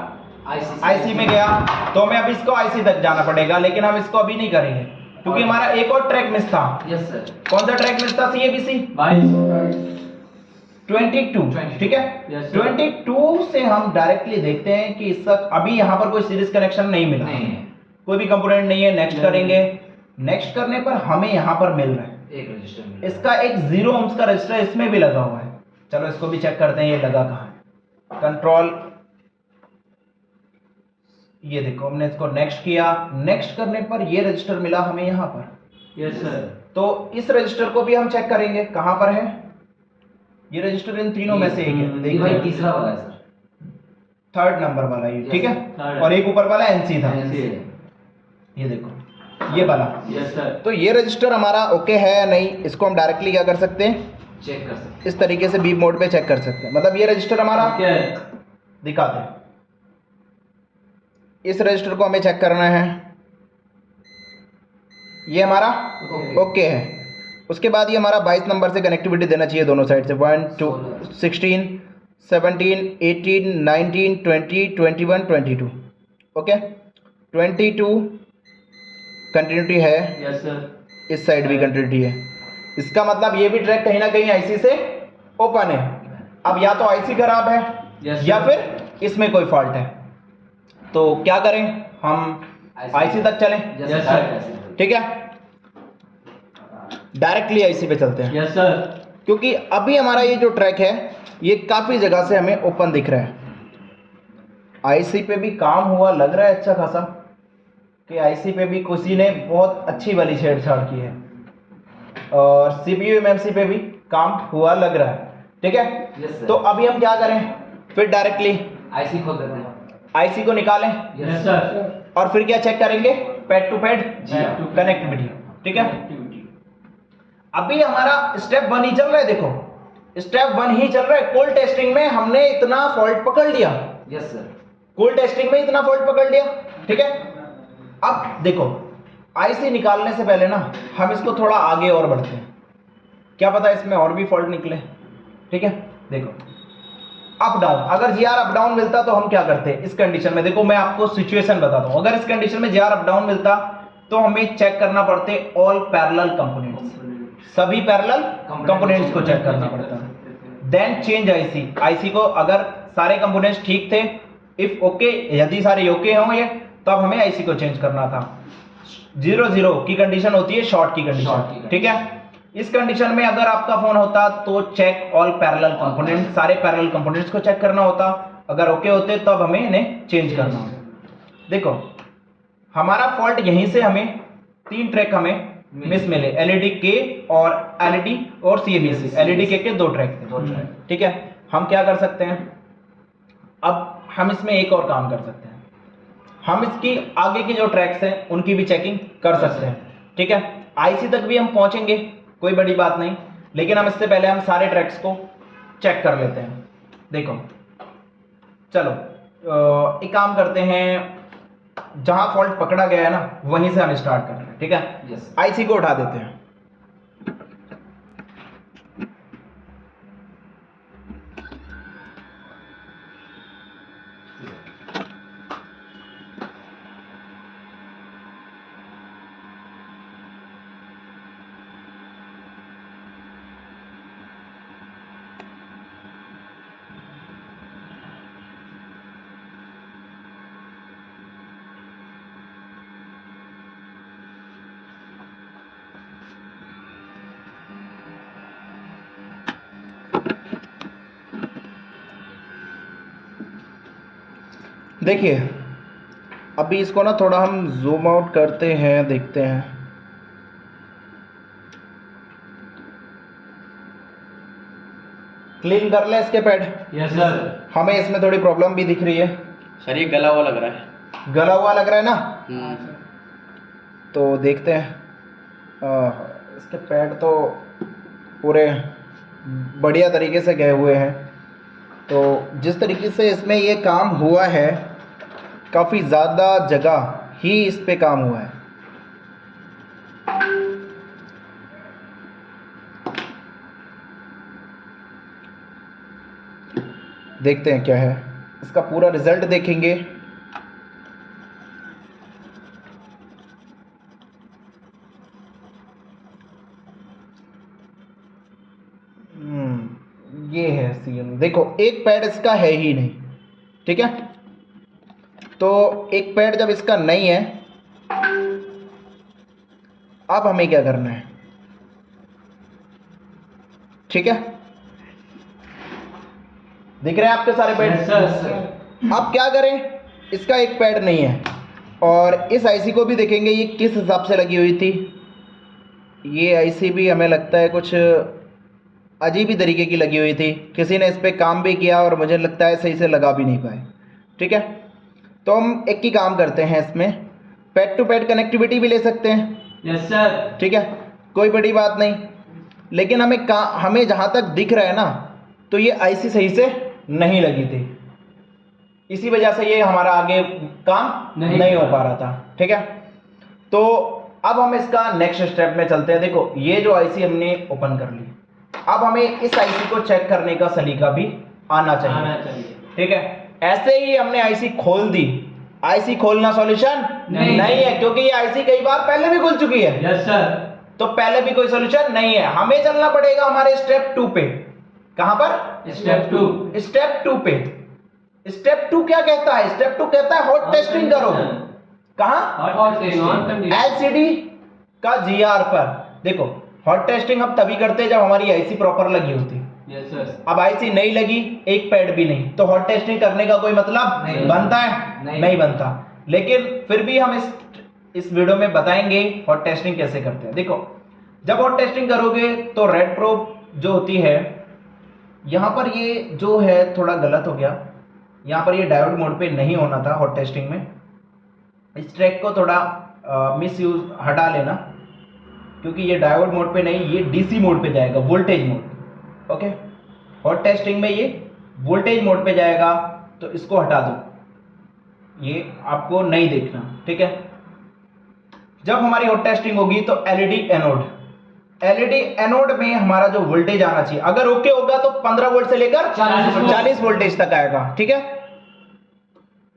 आईसी में गया। तो हमें अब इसको आईसी तक जाना पड़ेगा, लेकिन हम इसको अभी नहीं करेंगे क्योंकि हमारा एक और ट्रैक मिस था। Yes sir. कौन सा ट्रैक मिस था? सीएबीसी 22, ठीक है। Yes, sir. 22 से हम डायरेक्टली देखते हैं कि इसका अभी यहाँ पर कोई सीरीज कनेक्शन नहीं मिला, नहीं है, कोई भी कंपोनेंट नहीं है। नेक्स्ट नहीं। करेंगे, नेक्स्ट करने पर हमें यहाँ पर मिल रहा है एक रजिस्टर में इसका एक 0 ohms का रजिस्टर इसमें भी लगा हुआ है। चलो इसको भी चेक करते हैं ये लगा कहाँ है। कंट्रोल, ये देखो हमने इसको नेक्स्ट किया। नेक्स्ट करने पर ये रजिस्टर मिला हमें यहाँ पर। Yes sir. तो इस रजिस्टर को भी हम चेक करेंगे कहाँ पर है। ये रजिस्टर इन तीनों में से एक है, ये भाई देखिए तीसरा वाला है सर। 3rd नंबर वाला ये, ठीक है। third। और एक ऊपर वाला एनसी था, NC है। ये देखो ये वाला। Yes sir. तो ये रजिस्टर हमारा ओके है या नहीं, इसको हम डायरेक्टली क्या कर सकते हैं, चेक कर सकते इस तरीके से बीप मोड पे चेक कर सकते हैं। मतलब ये रजिस्टर हमारा क्या है? दिखाते हैं, इस रजिस्टर को हमें चेक करना है, ये हमारा ओके है। उसके बाद ये हमारा 22 नंबर से कनेक्टिविटी देना चाहिए दोनों साइड से। 1 2 16 17 18 19 20 21 22, ओके। 22 कंटिन्यूटी है, यस सर। इस साइड भी कंटिन्यूटी है। इसका मतलब ये भी ट्रैक कहीं ना कहीं आईसी से ओपन है। अब या तो आईसी खराब है Yes, या sir. फिर इसमें कोई फॉल्ट है। तो क्या करें, हम आईसी तक चलें, Yes, Yes, sir. sir. ठीक है। डायरेक्टली आईसी पे चलते हैं, यस सर। क्योंकि अभी हमारा ये जो ट्रैक है ये काफ़ी जगह से हमें ओपन दिख रहा है। आईसी पे भी काम हुआ लग रहा है अच्छा खासा, कि आईसी पे भी किसी ने बहुत अच्छी वाली छेड़छाड़ की है, और सीपीयू एमएमसी पे भी काम हुआ लग रहा है, ठीक है। Yes, sir. तो अभी हम क्या करें, फिर डायरेक्टली आईसी खोल देते हैं। आईसी को निकालें यस सर। और फिर क्या चेक करेंगे, pad to pad Pad to pad। Connectivity, ठीक है। Connectivity। अभी हमारा स्टेप 1 ही चल रहा है, देखो स्टेप 1 ही चल रहा है। कोल्ड टेस्टिंग में हमने इतना फॉल्ट पकड़ लिया, यस सर। कोल्ड टेस्टिंग में इतना फॉल्ट पकड़ लिया, ठीक है। अब देखो आईसी निकालने से पहले ना हम इसको थोड़ा आगे और बढ़ते हैं, क्या पता इसमें और भी फॉल्ट निकले, ठीक है। देखो अप डाउन, अगर जीआर अप डाउन मिलता तो हम क्या करते हैं इस कंडीशन में। देखो मैं आपको सिचुएशन बताता हूं, अगर इस कंडीशन में जीआर अप डाउन मिलता तो हमें चेक करना पड़ते ऑल पैरेलल कंपोनेंट्स, सभी पैरेलल कंपोनेंट्स को चेक करना पड़ता, देन चेंज आईसी। आईसी को अगर सारे कंपोनेंट्स ठीक थे, इफ ओके, यदि सारे ओके होंगे तब हमें आईसी को चेंज करना था। 0 की कंडीशन होती है शॉर्ट की कंडीशन, ठीक है। इस कंडीशन में अगर आपका फोन होता तो चेक ऑल पैरेलल कंपोनेंट्स, सारे पैरेलल कंपोनेंट्स को चेक करना होता। अगर ओके होते तब हमें इन्हें चेंज करना होता। देखो हमारा फॉल्ट यहीं से हमें 3 ट्रैक हमें मिस मिले, एलईडी के और एलईडी और सीएबीसी। एलईडी के 2 ट्रैक थे, ठीक है। हम क्या कर सकते हैं, अब हम इसमें एक और काम कर सकते हैं, हम इसकी आगे की जो ट्रैक्स हैं उनकी भी चेकिंग कर सकते हैं, ठीक है। आईसी तक भी हम पहुंचेंगे, कोई बड़ी बात नहीं, लेकिन हम इससे पहले हम सारे ट्रैक्स को चेक कर लेते हैं। देखो चलो एक काम करते हैं, जहां फॉल्ट पकड़ा गया है ना वहीं से हम स्टार्ट करते हैं, ठीक है। यस। आईसी को उठा देते हैं, देखिए अभी इसको ना थोड़ा हम जूम आउट करते हैं, देखते हैं। क्लीन कर ले इसके पैड। Yes sir. हमें इसमें थोड़ी प्रॉब्लम भी दिख रही है। सर ये गला हुआ लग रहा है। गला हुआ लग रहा है ना, हम्म। तो देखते हैं। इसके पैड तो पूरे बढ़िया तरीके से गए हुए हैं। तो जिस तरीके से इसमें ये काम हुआ है, काफ़ी ज़्यादा जगह ही इस पे काम हुआ है। देखते हैं क्या है, इसका पूरा रिजल्ट देखेंगे। ये है सीएम। देखो एक पैड इसका है ही नहीं, ठीक है। तो एक पैड जब इसका नहीं है, अब हमें क्या करना है, ठीक है। दिख रहे हैं आपके सारे पैड? Yes sir. अब क्या करें, इसका एक पैड नहीं है और इस आईसी को भी देखेंगे ये किस हिसाब से लगी हुई थी। ये आईसी भी हमें लगता है कुछ अजीब ही तरीके की लगी हुई थी। किसी ने इस पर काम भी किया और मुझे लगता है सही से लगा भी नहीं पाए, ठीक है। तो हम एक ही काम करते हैं, इसमें पैड टू पैड कनेक्टिविटी भी ले सकते हैं, यस सर। ठीक है, कोई बड़ी बात नहीं। लेकिन हमें जहाँ तक दिख रहा है ना, तो ये आईसी सही से नहीं लगी थी, इसी वजह से ये हमारा आगे काम नहीं हो पा रहा था, ठीक है। तो अब हम इसका नेक्स्ट स्टेप में चलते हैं। देखो ये जो आईसी हमने ओपन कर ली, अब हमें इस आईसी को चेक करने का सलीका भी आना चाहिए, ठीक है। ऐसे ही हमने आईसी खोल दी, आईसी खोलना सॉल्यूशन नहीं है, क्योंकि ये आईसी कई बार पहले भी खुल चुकी है। Yes sir. तो पहले भी कोई सॉल्यूशन नहीं है, हमें चलना पड़ेगा हमारे स्टेप 2 पे। कहां पर? स्टेप 2। स्टेप 2 पे। स्टेप 2 क्या कहता है? स्टेप 2 कहता है हॉट टेस्टिंग करो। कहां? Hot testing. एलसीडी का जीआर पर। देखो हॉट टेस्टिंग हम तभी करते हैं जब हमारी आईसी प्रॉपर लगी होती है। Yes sir. अब आईसी नहीं लगी, एक पैड भी नहीं, तो हॉट टेस्टिंग करने का कोई मतलब नहीं बनता है? नहीं बनता। लेकिन फिर भी हम इस वीडियो में बताएंगे हॉट टेस्टिंग कैसे करते हैं। देखो जब हॉट टेस्टिंग करोगे तो रेड प्रोब जो होती है, यहाँ पर ये जो है थोड़ा गलत हो गया, यहाँ पर ये डायोड मोड पे नहीं होना था हॉट टेस्टिंग में। इस ट्रैक को थोड़ा मिस यूज हटा लेना, क्योंकि ये डायोड मोड पे नहीं, ये डीसी मोड पे जाएगा, voltage mode. Okay, hot testing में ये वोल्टेज मोड पे जाएगा, तो इसको हटा दो, ये आपको नहीं देखना, ठीक है। जब हमारी हॉट टेस्टिंग होगी तो एलईडी एनोड में हमारा जो वोल्टेज आना चाहिए, अगर ओके होगा तो 15 वोल्ट से लेकर 40 वोल्टेज तक आएगा, ठीक है।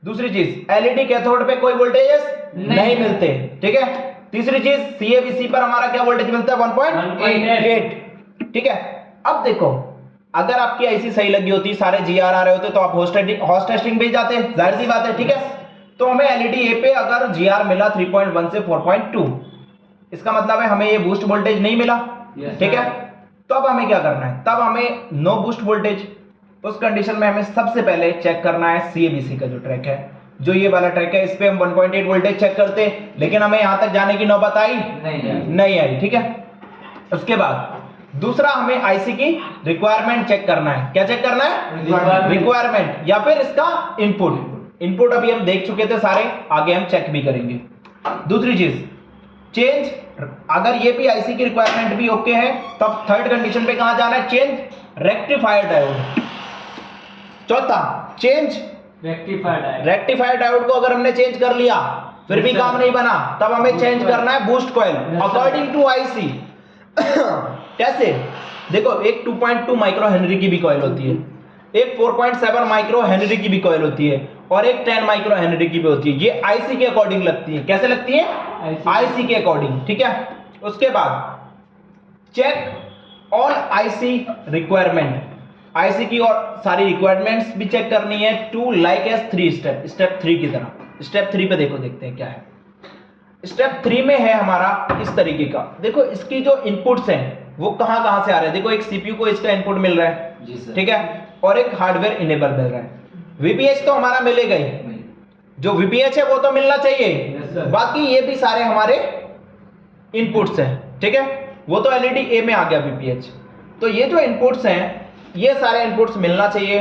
दूसरी चीज, एलईडी कैथोड पे कोई वोल्टेज नहीं मिलते, ठीक है। तीसरी चीज, सीएवीसी पर हमारा क्या वोल्टेज मिलता है? 1.8, ठीक है। अब देखो अगर आपकी आईसी सही लगी होती, सारे जीआर आ रहे होते, तो आप हॉट टेस्टिंग भी जाते, जाहिर सी बात है, ठीक है। तो हमें एलईडी ए पे अगर जीआर मिला 3.1 से 4.2, इसका मतलब है हमें ये बूस्ट वोल्टेज नहीं मिला, ठीक है। तो अब हमें क्या करना है? तब हमें नो बूस्ट वोल्टेज। उस कंडीशन में हमें सबसे पहले चेक करना है सीएवीसी का जो ट्रैक है, जो ये वाला ट्रैक है, इस पे हम 1.8 वोल्टेज चेक करते, लेकिन हमें यहां तक जाने की नौबत आई नहीं आई, ठीक है। उसके बाद दूसरा हमें आईसी की रिक्वायरमेंट चेक करना है। क्या चेक करना है? रिक्वायरमेंट, या फिर इसका इनपुट अभी हम देख चुके थे सारे, आगे हम चेक भी करेंगे। दूसरी चीज, चेंज, अगर ये भी आईसी की रिक्वायरमेंट भी ओके है, तब थर्ड कंडीशन पे कहां जाना है? Change rectifier diode. चौथा, चेंज रेक्टिफायर डायोड को अगर हमने चेंज कर लिया फिर भी काम नहीं बना, तब हमें चेंज करना है boost coil according to IC. कैसे? देखो एक 2.2 माइक्रो हेनरी की भी कॉइल होती है, एक 4.7 माइक्रो हेनरी की भी कॉइल होती है, और एक 10 माइक्रो हेनरी की भी होती है। ये आईसी के अकॉर्डिंग लगती है। कैसे लगती है? आईसी के अकॉर्डिंग, ठीक है। उसके बाद check all IC requirement, IC की और सारी रिक्वायरमेंट्स भी चेक करनी है, to like as 3 step, step 3 की तरह। स्टेप 3 पे देखो, देखते हैं क्या है। स्टेप 3 में है हमारा इस तरीके का। देखो इसकी जो इनपुट्स हैं वो कहां से आ रहे हैं। देखो एक सीपीयू को इसका इनपुट मिल रहा है, ठीक है, और एक हार्डवेयर इनेबल मिल रहा है। वीपीएच तो हमारा मिलेगा ही, जो VPH है वो तो मिलना चाहिए, Yes, sir. बाकी ये भी सारे हमारे इनपुट्स हैं, ठीक है। वो तो LED A में आ गया VPH। तो ये जो इनपुट्स हैं, ये सारे इनपुट्स मिलना चाहिए।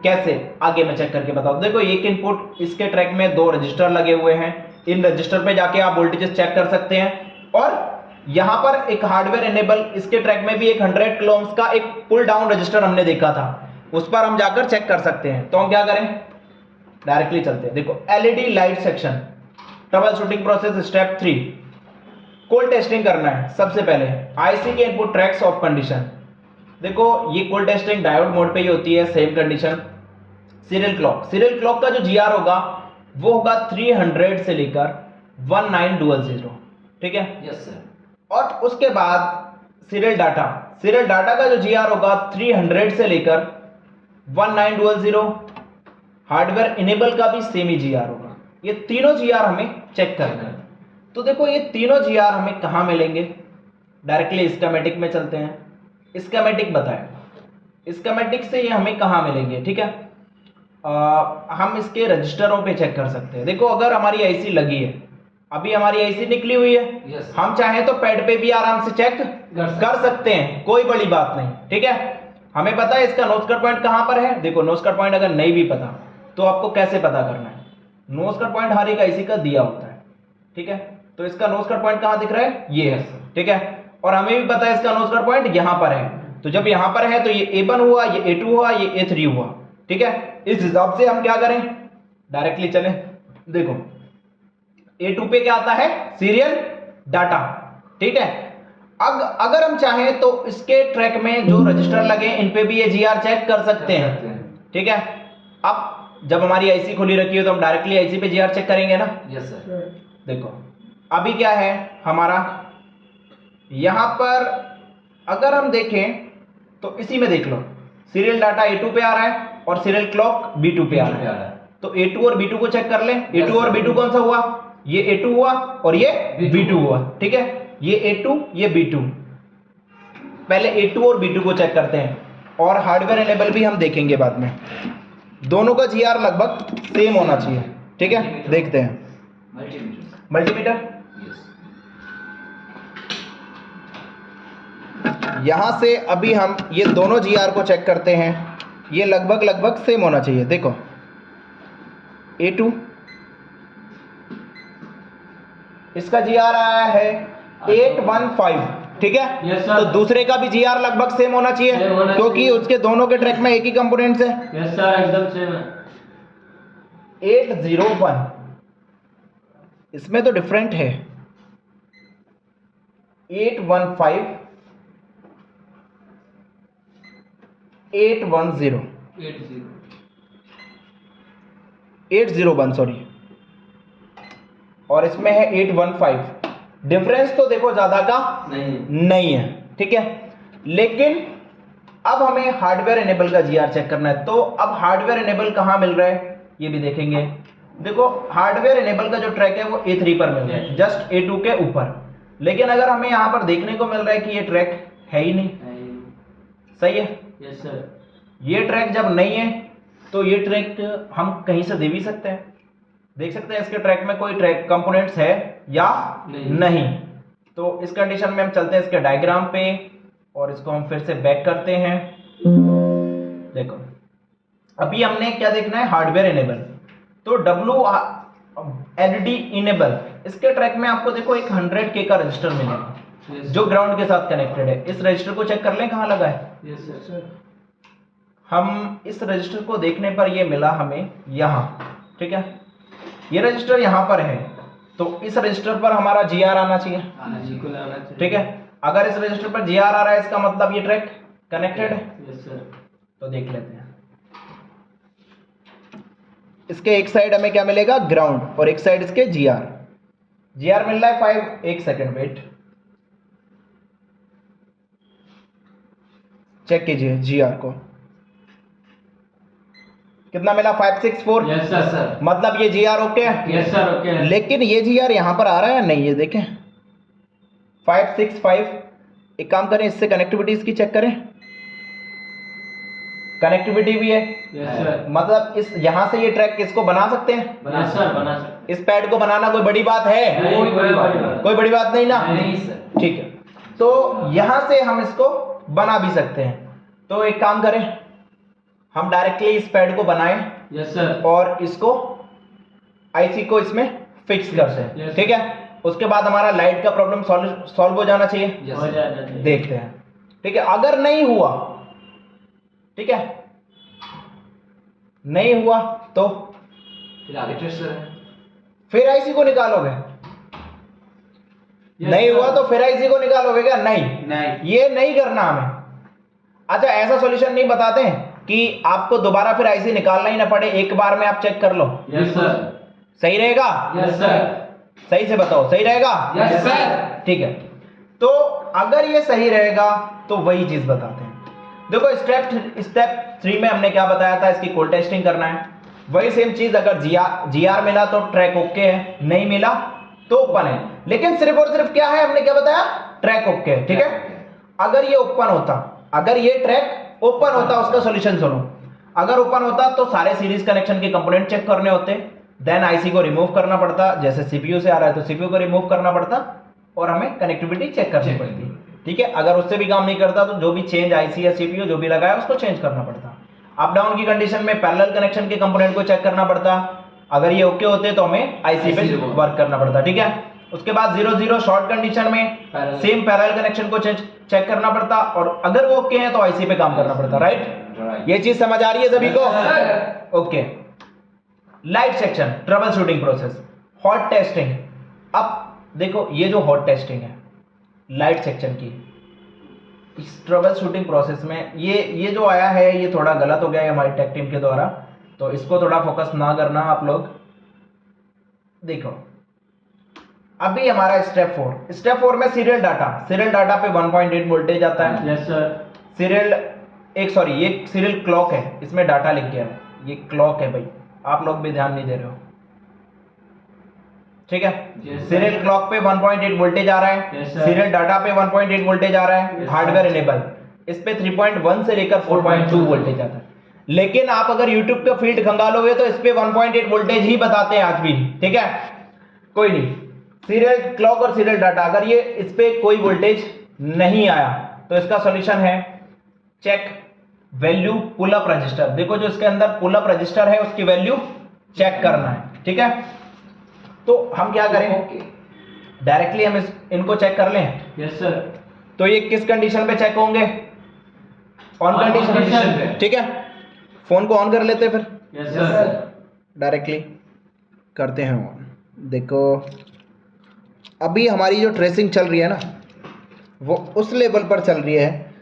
कैसे, आगे मैं चेक करके बताऊं। देखो एक इनपुट, इसके ट्रैक में 2 रजिस्टर लगे हुए हैं, इन रजिस्टर पे जाके आप वोल्टेजेस चेक कर सकते हैं। और यहाँ पर एक हार्डवेयर इनेबल, इसके ट्रैक में भी एक 100 किलो ओम्स का एक पुल डाउन रजिस्टर हमने देखा था, उस पर हम जाकर चेक कर सकते हैं। तो हम क्या करें, डायरेक्टली चलते हैं। देखो LED light section, trouble shooting process step 3, cold testing करना है। सबसे पहले IC के इनपुट ट्रैक्स ऑफ कंडीशन। देखो ये कोल्ड टेस्टिंग डायोड मोड पे ही होती है, सेम कंडीशन। सीरियल क्लॉक का जो GR होगा वो होगा 300 से लेकर 1900, ठीक है। Yes sir. और उसके बाद सीरियल डाटा का जो GR होगा 300 से लेकर 1900। हार्डवेयर इनेबल का भी सेम ही GR होगा। ये तीनों GR हमें चेक करना है। तो देखो ये तीनों GR हमें कहाँ मिलेंगे, डायरेक्टली स्कीमेटिक में चलते हैं। स्कीमेटिक बताएं, स्कीमेटिक से ये हमें कहाँ मिलेंगे, ठीक है। हम इसके रजिस्टरों पे चेक कर सकते हैं। देखो अगर हमारी IC लगी है, अभी हमारी IC निकली हुई है, Yes. हम चाहें तो पैड पे भी आराम से चेक कर सकते हैं, कोई बड़ी बात नहीं, ठीक है। हमें पता है इसका नोज कट पॉइंट कहाँ पर है। देखो नोज कट पॉइंट अगर नहीं भी पता तो आपको कैसे पता करना है, नोज कट पॉइंट हर एक IC का दिया होता है, ठीक है। तो इसका नोज कट पॉइंट कहाँ दिख रहा है, ये है, ठीक है। और हमें भी पता है इसका नोज कट पॉइंट यहाँ पर है। तो जब यहाँ पर है तो ये A1 हुआ, ये A2 हुआ, ये A3 हुआ, ठीक है। इस हिसाब से हम क्या करें, डायरेक्टली चलें। देखो A2 पे क्या आता है, सीरियल डाटा, ठीक है। अगर हम चाहें तो इसके ट्रैक में जो रजिस्टर लगे इन पे भी ये GR चेक कर सकते हैं, ठीक है। अब जब हमारी IC खुली रखी है तो हम डायरेक्टली IC पे GR चेक करेंगे ना। Yes sir. देखो अभी क्या है हमारा, यहां पर अगर हम देखें तो इसी में देख लो, सीरियल डाटा A2 पे आ रहा है और सीरियल क्लॉक B2 पे आ रहा है। तो A2 और B2 को चेक कर लें। A2 और B2 कौन सा हुआ, ये A2 हुआ और ये B2 हुआ, ठीक है। ये A2 ये B2, पहले A2 और B2 को चेक करते हैं। और हार्डवेयर इनेबल भी हम देखेंगे बाद में। दोनों का GR लगभग सेम होना चाहिए, ठीक है। देखते हैं मल्टीमीटर। यहां से अभी हम ये दोनों GR को चेक करते हैं, ये लगभग सेम होना चाहिए। देखो A2, इसका GR आया है 815, ठीक है। Yes, sir. तो दूसरे का भी GR लगभग सेम होना चाहिए, Same होना क्योंकि चाहिए। उसके दोनों के ट्रैक में एक ही कंपोनेंट्स है। यस सर, एकदम सेम है। 801, इसमें तो डिफरेंट है। 815, 810, 801 सॉरी, और इसमें है 815। डिफरेंस तो देखो ज्यादा का नहीं है, ठीक है। लेकिन अब हमें हार्डवेयर इनेबल का GR चेक करना है। तो अब हार्डवेयर इनेबल कहां मिल रहा है ये भी देखेंगे। देखो हार्डवेयर इनेबल का जो ट्रैक है वो A3 पर मिल रहा है, जस्ट A2 के ऊपर। लेकिन अगर हमें यहां पर देखने को मिल रहा है कि ये ट्रैक है ही नहीं, सही है। Yes sir. ये ट्रैक जब नहीं है तो ये ट्रैक हम कहीं से दे भी सकते हैं, देख सकते हैं इसके ट्रैक में कोई ट्रैक कंपोनेंट्स है या नहीं। तो इस कंडीशन में हम चलते हैं इसके डायग्राम पे और इसको हम फिर से बैक करते हैं। देखो अभी हमने क्या देखना है, हार्डवेयर इनेबल। तो WLD इनेबल, इसके ट्रैक में आपको देखो एक 100K का रजिस्टर मिलेगा जो ग्राउंड के साथ कनेक्टेड है। इस रजिस्टर को चेक कर लें कहाँ लगा है। Yes sir. हम इस रजिस्टर को देखने पर ये मिला हमें यहाँ, ठीक है। ये रजिस्टर यहाँ पर है, तो इस रजिस्टर पर हमारा GR आना चाहिए, बिल्कुल आना चाहिए। ठीक है। अगर इस रजिस्टर पर GR आ रहा है इसका मतलब ये ट्रैक कनेक्टेड है। Yes sir. तो देख लेते हैं, इसके एक साइड हमें क्या मिलेगा, ग्राउंड, और एक साइड इसके GR मिल रहा है 5। एक सेकंड वेट, चेक कीजिए GR को कितना मिला, 564। Yes sir. मतलब ये GR ओके है। यस सर, ओके है। लेकिन ये GR यहां पर आ रहा है या नहीं, ये देखें 565। एक काम करें, इससे कनेक्टिविटी इसकी चेक करें। कनेक्टिविटी भी है, यस सर, मतलब इस यहाँ से ये ट्रैक इसको बना सकते हैं। यस सर, बना सकते इस पैड को बनाना कोई बड़ी बात है? हैं। कोई बड़ी बात नहीं। कोई बड़ी बात नहीं ना? नहीं सर। ठीक है, तो यहाँ से हम इसको बना भी सकते हैं। तो एक काम करें, हम डायरेक्टली इस पैड को बनाएं यस सर, और इसको आईसी को इसमें फिक्स करते हैं। Yes. ठीक है, उसके बाद हमारा लाइट का प्रॉब्लम सॉल्व हो जाना चाहिए। यस हो सर। जाना चाहिए। देखते हैं, ठीक है। अगर नहीं हुआ, ठीक है, नहीं हुआ तो फिर आगे टेस्ट करें। फिर आईसी को निकालोगे? Yes, नहीं sir. हुआ तो फिर आईसी को निकालोगे क्या? नहीं, नहीं। ये नहीं करना हमें। अच्छा, ऐसा सॉल्यूशन नहीं बताते हैं कि आपको दोबारा फिर आईसी निकालना ही ना पड़े, एक बार में आप चेक कर लो, यस सर, सही रहेगा? यस सर, सही से बताओ, सही रहेगा? Yes sir. ठीक है, तो अगर ये सही रहेगा तो वही चीज बताते हैं। देखो स्टेप 3 में हमने क्या बताया था, इसकी कोल्ड टेस्टिंग करना है। वही सेम चीज, अगर जीआर मिला तो ट्रैक ओके है, नहीं मिला तो ओपन है। लेकिन सिर्फ और सिर्फ क्या है, हमने क्या बताया, ट्रैक ओके है। ठीक है, अगर ये ओपन होता, अगर ये ट्रैक ओपन होता, उसका सॉल्यूशन सुनो। अगर ओपन होता तो सारे सीरीज कनेक्शन के कंपोनेंट चेक करने होते, देन आईसी को रिमूव करना पड़ता, जैसे सीपीयू से आ रहा है तो सीपीयू को रिमूव करना पड़ता और हमें कनेक्टिविटी चेक करनी पड़ती। ठीक है, अगर उससे भी काम नहीं करता तो जो भी चेंज आईसी या सीपीयू जो भी लगाया उसको चेंज करना पड़ता। अप डाउन की कंडीशन में पैरेलल कनेक्शन के कंपोनेंट को चेक करना पड़ता, अगर ये ओके होते तो हमें आईसी पे वर्क करना पड़ता। ठीक है, उसके बाद 0-0 शॉर्ट कंडीशन में सेम पैरेलल कनेक्शन को चेक करना पड़ता और अगर वो ओके है तो आईसी पे काम करना पड़ता। राइट, ये चीज समझ आ रही है सभी को? Okay, light section, trouble shooting process, hot testing. अब देखो, ये जो हॉट टेस्टिंग है लाइट सेक्शन की, इस ट्रबल शूटिंग प्रोसेस में ये जो आया है ये थोड़ा गलत हो गया है हमारी टेक टीम के द्वारा, तो इसको थोड़ा फोकस ना करना आप लोग। देखो, अभी हमारा स्टेप 4 में सीरियल डाटा पे 1.8 वोल्टेज आता है। यस सर, ये सीरियल क्लॉक है, इसमें डाटा लिख गया है, ये क्लॉक है भाई, आप लोग भी ध्यान नहीं दे रहे हो। ठीक है, Yes, sir. सीरियल क्लॉक पे 1.8 वोल्टेज आ रहा है, Yes, sir. सीरियल डाटा पे 1.8 वोल्टेज आ रहा है, Yes, हार्डवेयर इनेबल इस पे 3.1 से लेकर 4.2 वोल्टेज आता है। लेकिन आप अगर YouTube का फील्ड खंगालोगे तो इस पे 1.8 वोल्टेज ही बताते हैं आज भी। ठीक है, कोई नहीं, सीरियल क्लॉक और सीरियल डाटा, अगर ये इस पे कोई वोल्टेज नहीं आया तो इसका सॉल्यूशन है check value pull up register. देखो, जो इसके अंदर पुल अप रजिस्टर है उसकी वैल्यू चेक करना है। ठीक है, तो हम क्या करें, डायरेक्टली हम इनको चेक कर लें। यस सर, तो ये किस कंडीशन पे चेक होंगे, ऑन On condition कंडीशन। पे। ठीक है, फोन को ऑन कर लेते हैं, फिर यस सर, डायरेक्टली करते हैं ऑन। देखो, अभी हमारी जो ट्रेसिंग चल रही है ना, वो उस लेवल पर चल रही है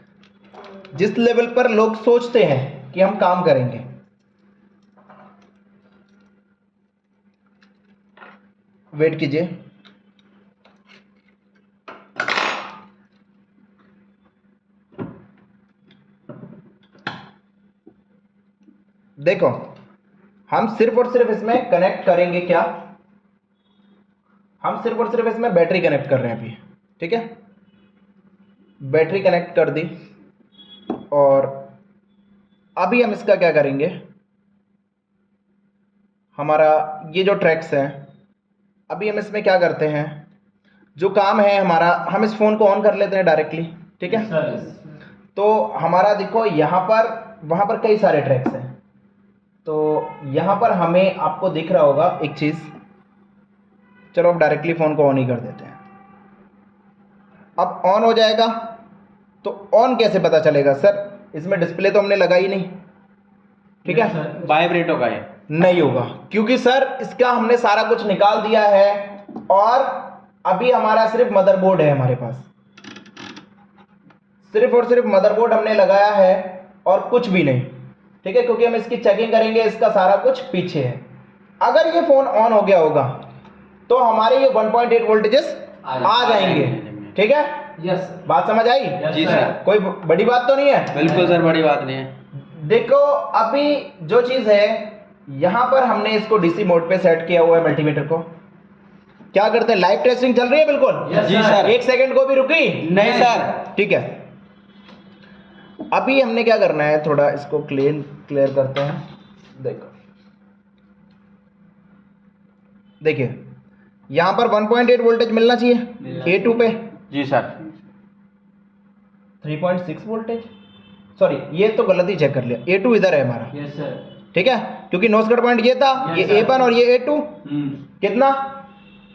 जिस लेवल पर लोग सोचते हैं कि हम काम करेंगे। वेट कीजिए, देखो, हम सिर्फ और सिर्फ इसमें कनेक्ट करेंगे क्या, हम सिर्फ और सिर्फ इसमें बैटरी कनेक्ट कर रहे हैं अभी। ठीक है, बैटरी कनेक्ट कर दी और अभी हम इसका क्या करेंगे, हमारा ये जो ट्रैक्स हैं, अभी हम इसमें क्या करते हैं, जो काम है हमारा, हम इस फोन को ऑन कर लेते हैं डायरेक्टली। ठीक है, सर, तो हमारा देखो यहाँ पर वहाँ पर कई सारे ट्रैक्स हैं, तो यहाँ पर हमें आपको दिख रहा होगा एक चीज़। चलो अब डायरेक्टली फ़ोन को ऑन ही कर देते हैं। अब ऑन हो जाएगा, तो ऑन कैसे पता चलेगा सर, इसमें डिस्प्ले तो हमने लगाई नहीं। ठीक है, Yes, sir. वाइब्रेट होगा ये। नहीं होगा, क्योंकि सर इसका हमने सारा कुछ निकाल दिया है और अभी हमारा सिर्फ मदरबोर्ड है हमारे पास, सिर्फ और सिर्फ मदरबोर्ड हमने लगाया है और कुछ भी नहीं। ठीक है, क्योंकि हम इसकी चेकिंग करेंगे, इसका सारा कुछ पीछे है। अगर ये फोन ऑन हो गया होगा तो हमारे ये 1.8 वोल्टेजेस आ जाएंगे। ठीक है, यस सर। बात समझ आई? Yes, जी sir. सर, कोई बड़ी बात तो नहीं है? बिल्कुल सर, बड़ी बात नहीं है। देखो, अभी जो चीज है, यहां पर हमने इसको डीसी मोड पे सेट किया हुआ है मल्टीमीटर को। क्या करते हैं, लाइव टेस्टिंग चल रही है बिल्कुल। Yes, जी sir. सर। एक सेकंड को भी रुकी नहीं सर। ठीक है, अभी हमने क्या करना है, थोड़ा इसको क्लियर करते हैं। देखिए यहाँ पर 1.8 वोल्टेज मिलना चाहिए A2 पे, जी सर। 3.6 वोल्टेज, सॉरी ये तो गलत ही चेक कर लिया, A2 इधर है हमारा, यस सर। ठीक है, क्योंकि नोज कट पॉइंट ये था, ये Yes, sir. A1 और ये A2 कितना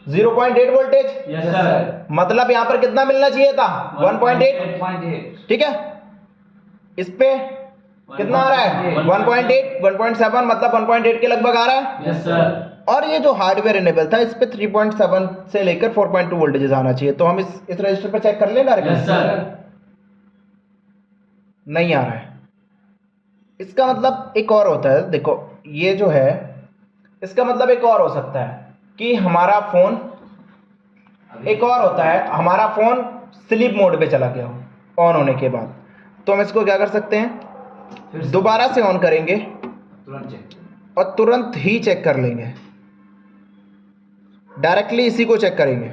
0.8 वोल्टेज, यस सर। मतलब यहाँ पर कितना मिलना चाहिए था 1.8, 1.8 ठीक है। इस पे कितना आ रहा है 1.8, 1.7 मतलब 1.8 के लगभग आ रहा है। Yes sir. और ये जो हार्डवेयर इनेबल था इस पे 3.7 से लेकर 4.2 वोल्टेज आना चाहिए, तो हम इस रजिस्टर पर चेक कर लें डायरेक्ट। Yes sir. नहीं आ रहा है, इसका मतलब एक और होता है, देखो ये जो है इसका मतलब एक और हो सकता है कि हमारा फोन, एक और होता है हमारा फोन स्लीप मोड पे चला गया हो ऑन होने के बाद, तो हम इसको क्या कर सकते हैं, फिर से दोबारा से ऑन करेंगे तुरंत चेक। और तुरंत ही चेक कर लेंगे, डायरेक्टली इसी को चेक करेंगे,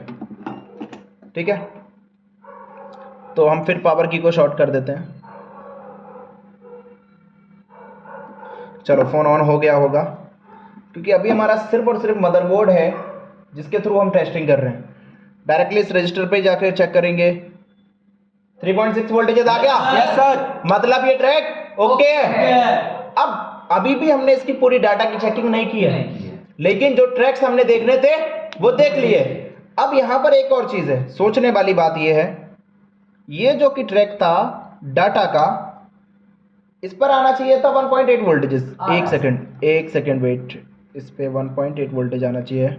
ठीक है। तो हम फिर पावर की को शॉर्ट कर देते हैं। चलो फोन ऑन हो गया होगा, क्योंकि अभी हमारा सिर्फ और सिर्फ मदरबोर्ड है जिसके थ्रू हम टेस्टिंग कर रहे हैं। डायरेक्टली इस रजिस्टर पे जाकर चेक करेंगे, 3.6 वोल्टेज आ गया। Yes sir. मतलब ये ट्रैक ओके है। अब अभी भी हमने इसकी पूरी डाटा की चेकिंग नहीं की है, लेकिन जो ट्रैक्स हमने देखने थे वो देख लिए। अब यहाँ पर एक और चीज़ है, सोचने वाली बात ये है, ये जो कि ट्रैक था डाटा का, इस पर आना चाहिए था 1.8 वोल्टेजेस। एक सेकंड वेट, इस पे 1.8 वोल्टेज आना चाहिए।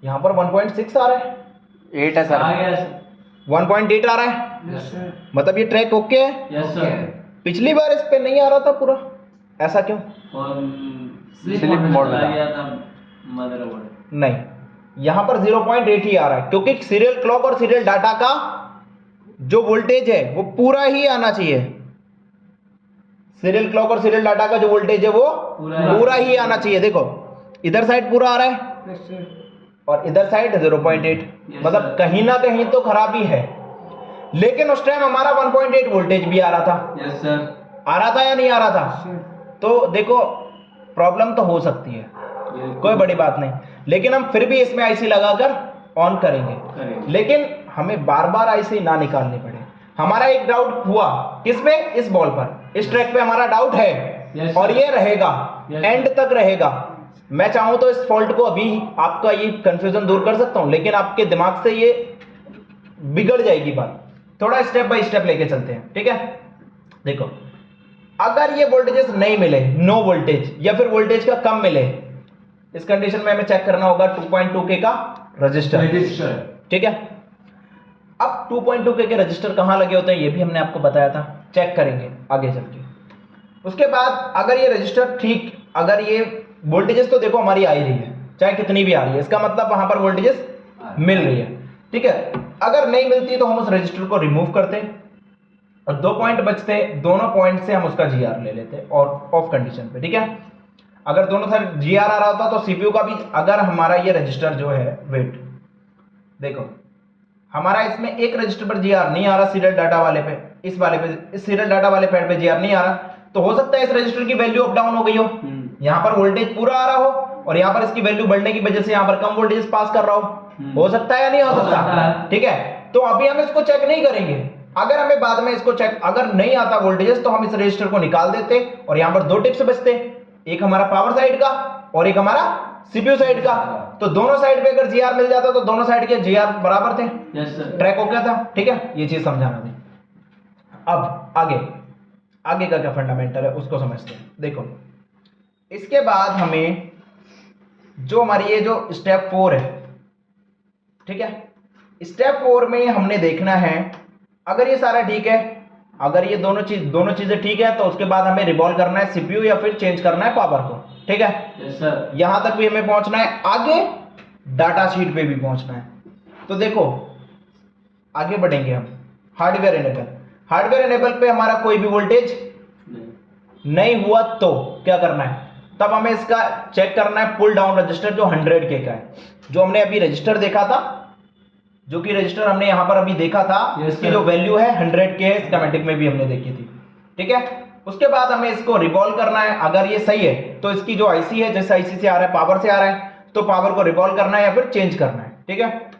यहाँ पर 1.6 आ रहा है, 8 है आ सर। गया सर। 1.8 आ रहा है, यस सर। मतलब ये ट्रैक ओके है। Yes sir. पिछली बार इस पे नहीं आ रहा था पूरा, ऐसा क्यों? और स्लीप मोड में आ था। गया था मदरबोर्ड। नहीं, यहाँ पर 0.8 ही आ रहा है, क्योंकि सीरियल क्लॉक और सीरियल डाटा का जो वोल्टेज है वो पूरा ही आना चाहिए। सीरियल क्लॉक और सीरियल डाटा का जो वोल्टेज है वो पूरा ही आना चाहिए। देखो इधर साइड पूरा आ रहा है और इधर साइड 0.8, मतलब कहीं ना कहीं तो खराबी है। लेकिन उस टाइम हमारा 1.8 वोल्टेज भी आ रहा था। Yes sir. आ रहा था या नहीं आ रहा था? तो देखो प्रॉब्लम तो हो सकती है, कोई बड़ी बात नहीं, लेकिन हम फिर भी इसमें आईसी लगाकर ऑन करेंगे। लेकिन हमें बार बार आईसी ना निकालनी पड़े। हमारा एक डाउट हुआ किस पे, इस बॉल पर, इस ट्रैक पे हमारा डाउट है और ये रहेगा, एंड तक रहेगा। मैं चाहूं तो इस फॉल्ट को अभी आपका ये कंफ्यूजन दूर कर सकता हूं, लेकिन आपके दिमाग से ये बिगड़ जाएगी बात। थोड़ा स्टेप बाय स्टेप लेके चलते हैं, ठीक है। देखो अगर ये वोल्टेजेस नहीं मिले, नो वोल्टेज या फिर वोल्टेज का कम मिले, इस कंडीशन में हमें चेक करना होगा 2.2 के का रजिस्टर, ठीक है। अब 2.2 के रजिस्टर कहां लगे होते हैं ये भी हमने आपको बताया था, चेक करेंगे आगे चल के। उसके बाद अगर ये रजिस्टर ठीक, अगर ये वोल्टेजेस तो देखो हमारी आ ही रही है, चाहे कितनी भी आ रही है, इसका मतलब वहां पर वोल्टेजेस मिल रही है, ठीक है। अगर नहीं मिलती तो हम उस रजिस्टर को रिमूव करते और 2 पॉइंट बचते, दोनों पॉइंट से हम उसका जीआर ले लेते और ऑफ कंडीशन पे, ठीक है। अगर दोनों साइड जीआर आ रहा होता तो सीपीयू का भी, अगर हमारा ये रजिस्टर जो है, वेट देखो हमारा इसमें एक रजिस्टर पर जीआर नहीं आ रहा, सीरियल डाटा वाले पे, इस वाले पे, इस सीरियल डाटा वाले पैड पे जीआर नहीं आ रहा, तो हो सकता है इस रजिस्टर की वैल्यू अप डाउन हो गई हो। यहाँ पर वोल्टेज पूरा आ रहा हो और यहाँ पर इसकी वैल्यू बढ़ने की वजह से यहाँ पर कम वोल्टेज पास कर रहा हो सकता है या नहीं हो सकता, ठीक है। तो अभी हम इसको चेक नहीं करेंगे, अगर हमें बाद में इसको चेक, अगर नहीं आता वोल्टेजेस तो हम इस रजिस्टर को निकाल देते और यहाँ पर 2 टिप्स बचते, एक हमारा पावर साइड का और एक हमारा सीपीयू साइड का। तो दोनों साइड पे अगर जीआर मिल जाता तो दोनों साइड के जीआर बराबर थे, यस सर। ट्रैक हो गया था, ठीक है। ये चीज समझाना थी। अब आगे का क्या फंडामेंटल है उसको समझते हैं। देखो इसके बाद हमें जो हमारी ये जो स्टेप 4 है, ठीक है, स्टेप 4 में हमने देखना है अगर ये सारा ठीक है, अगर ये दोनों चीजें ठीक है, तो उसके बाद हमें रिवॉल्व करना है सीपीयू या फिर चेंज करना है पावर को, ठीक है। Yes sir. यहां तक भी हमें पहुंचना है, आगे डाटा शीट पे भी पहुंचना है। तो देखो आगे बढ़ेंगे हम, हार्डवेयर इनेबल पे हमारा कोई भी वोल्टेज नहीं हुआ तो क्या करना है, तब हमें इसका चेक करना है पुल डाउन रजिस्टर जो 100 के का है, जो हमने अभी रजिस्टर देखा था जो कि रजिस्टर हमने यहाँ पर अभी देखा था, इसकी जो वैल्यू है 100 के है, स्कीमेटिक में भी हमने देखी थी। ठीक है, उसके बाद हमें इसको रिवॉल्व करना है। अगर ये सही है तो इसकी जो आईसी है, जिस आईसी से आ रहा है, पावर से आ रहा है, तो पावर को रिवॉल्व करना है या फिर चेंज करना है। ठीक है,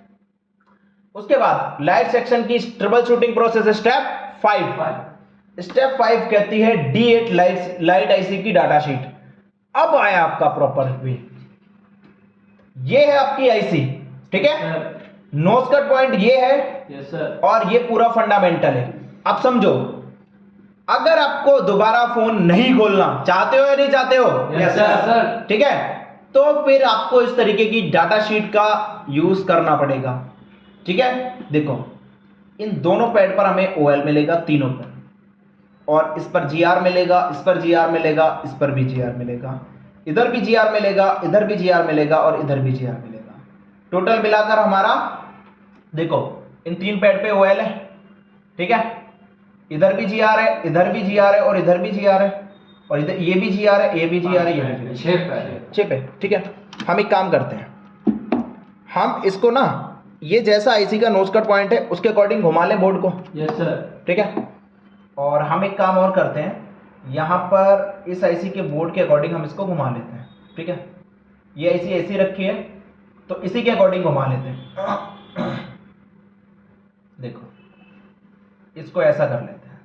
उसके बाद लाइट सेक्शन की trouble shooting process step 5। Step 5 कहती है D8 लाइट आईसी की डाटा शीट। अब आया आपका प्रॉपर वे, ये है आपकी आईसी। ठीक है, नोज कट पॉइंट ये है, यस सर। और ये पूरा फंडामेंटल है। अब समझो, अगर आपको दोबारा फोन नहीं खोलना चाहते हो या नहीं चाहते हो, यस सर। ठीक है, तो फिर आपको इस तरीके की डाटा शीट का यूज करना पड़ेगा। ठीक है, देखो इन दोनों पैड पर हमें OL मिलेगा, तीनों पर, और इस पर GR मिलेगा, इस पर GR मिलेगा, इस पर भी GR मिलेगा, इधर भी GR मिलेगा, इधर भी GR मिलेगा, और इधर भी GR मिलेगा। टोटल मिलाकर हमारा देखो इन तीन पैड पे OL है। ठीक है, इधर भी GR है, इधर भी GR है, और इधर भी GR है, और इधर ये भी GR है, ये भी GR है, ये भी GR है। 6 पे। ठीक है, हम एक काम करते हैं, हम इसको ना ये जैसा आईसी का नोज कट पॉइंट है उसके अकॉर्डिंग घुमा लें बोर्ड को। Yes sir. ठीक है, और हम एक काम और करते हैं, यहाँ पर इस आईसी के बोर्ड के अकॉर्डिंग हम इसको घुमा लेते हैं। ठीक है, ये आईसी ऐसी रखी है तो इसी के अकॉर्डिंग घुमा लेते हैं। देखो इसको ऐसा कर लेते हैं,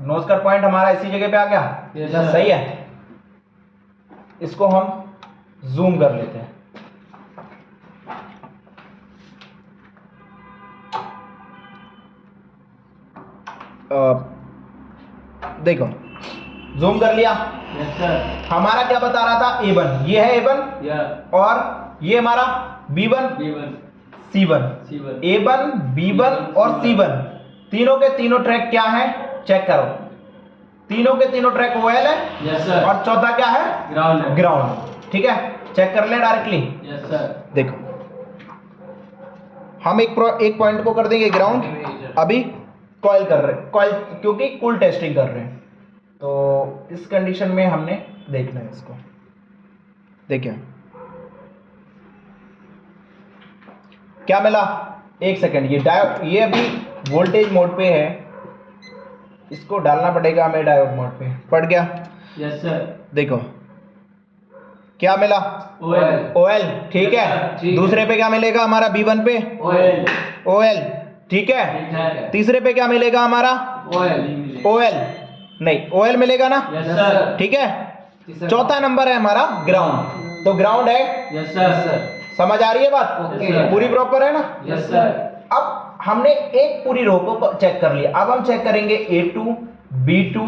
नोज कट पॉइंट हमारा इसी जगह पे आ गया। Yes, sir. सही है, इसको हम जूम कर लेते हैं। देखो जूम कर लिया, यस सर। हमारा क्या बता रहा था, A1, ये है A1, या और ये हमारा B1 B1 C1। C1 A1 B1 और C1 तीनों के तीनों ट्रैक क्या है, चेक करो। तीनों के तीनों ट्रैक OL है, यस सर। और चौथा क्या है, ग्राउंड है। ग्राउंड। ठीक है, चेक कर ले डायरेक्टली। Yes sir. देखो हम एक पॉइंट को कर देंगे ग्राउंड, अभी कॉइल कर रहे हैं, कॉइल क्योंकि कूल टेस्टिंग कर रहे हैं, तो इस कंडीशन में हमने देखना है इसको। देखिए क्या मिला, एक सेकंड, ये अभी वोल्टेज मोड पे है, इसको डालना पड़ेगा हमें डायोड मोड पे। पड़ गया, यस सर। देखो क्या मिला, OL। ठीक है, ठीक है। दूसरे पे क्या मिलेगा हमारा, B1 पे OL। ठीक है, तीसरे पे क्या मिलेगा हमारा, OL नहीं, OL मिलेगा ना। Yes sir. ठीक है, चौथा नंबर है हमारा ग्राउंड, तो ग्राउंड है। Yes sir. समझ आ रही है बात, ओके। पूरी प्रॉपर है ना। Yes sir. अब हमने एक पूरी रो को चेक कर लिया, अब हम चेक करेंगे A2 B2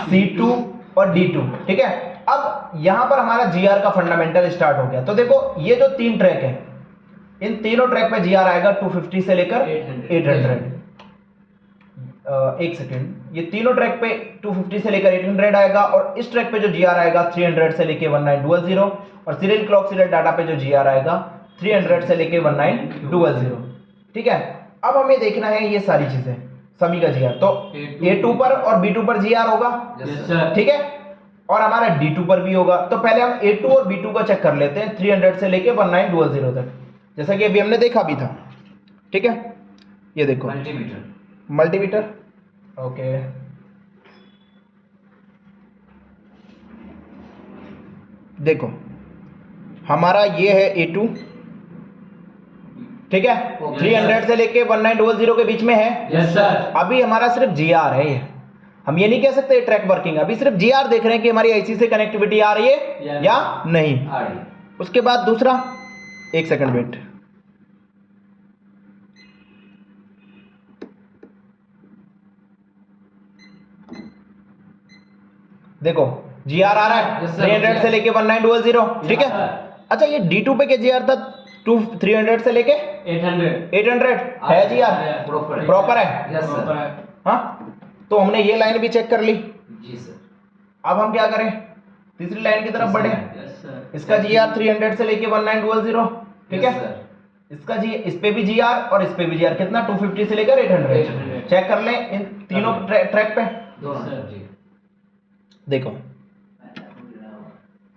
C2 और D2। ठीक है, अब यहां पर हमारा GR का फंडामेंटल स्टार्ट हो गया। तो देखो ये जो तीन ट्रैक है, इन तीनों ट्रैक पे GR आएगा 250 से लेकर 800। एक सेकेंड, ये तीनों ट्रैक पे 250 से लेकर 800 आएगा, और इस ट्रैक पे जो GR आएगा 300 से लेकर 1900, और सीरियल क्लॉक सीरियल डाटा पे जो GR आएगा 300 से लेकर 1900। ठीक है, अब हमें देखना है ये सारी चीजें, सभी का GR, तो A2 पर और B2 पर GR होगा। Yes sir. ठीक है, और हमारा D2 पर भी होगा। तो पहले हम A2 और B2 का चेक कर लेते हैं, 300 से लेके 1900 तक, जैसा कि अभी हमने देखा भी था। ठीक है, ये देखो मल्टीमीटर। ओके, देखो हमारा ये है A2। ठीक है, 300 से लेके 1900 के बीच में है। Yes sir. अभी हमारा सिर्फ GR है ये, हम ये नहीं कह सकते ट्रैक वर्किंग, अभी सिर्फ GR देख रहे हैं कि हमारी आईसी से कनेक्टिविटी आ रही है या नहीं। उसके बाद दूसरा, एक सेकंड वेट, देखो GR आ रहा है Yes, sir. 300 से लेके 1900। ठीक है, अच्छा ये D2 पे क्या GR था, 300 से लेके 800 है GR, प्रॉपर है। Yes sir. हाँ, तो हमने ये लाइन भी चेक कर ली। जी सर। अब हम क्या करें, तीसरी लाइन की तरफ बढ़े। Yes sir. इसका GR 300 से लेके 1900। ठीक है, इसका इस पे भी GR और इस पे भी GR, कितना, 250 से लेकर 800। चेक कर लें इन तीनों ट्रैक पे। दोनों सर। जी। देखो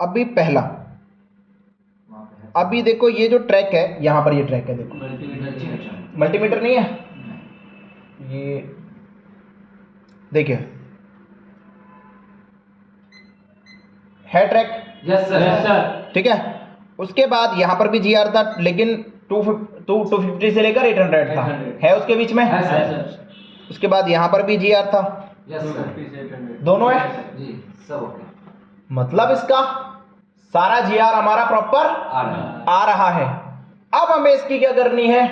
अभी पहला, वहाँ पे है अभी देखो ये जो ट्रैक है, यहाँ पर ये ट्रैक है, देखो मल्टीमीटर मल्टीमीटर नहीं है ये, देखिए है ट्रैक, यस यस सर ठीक है। उसके बाद यहाँ पर भी जीआर था, लेकिन 250 से लेकर 800 था, 800 है उसके बीच में। है है सर। सर उसके बाद यहाँ पर भी जीआर था, यस सर 250 से 800 दोनों है। जी सब ओके मतलब इसका सारा जीआर हमारा प्रॉपर आ रहा है। आ रहा है। अब हमें इसकी क्या करनी है,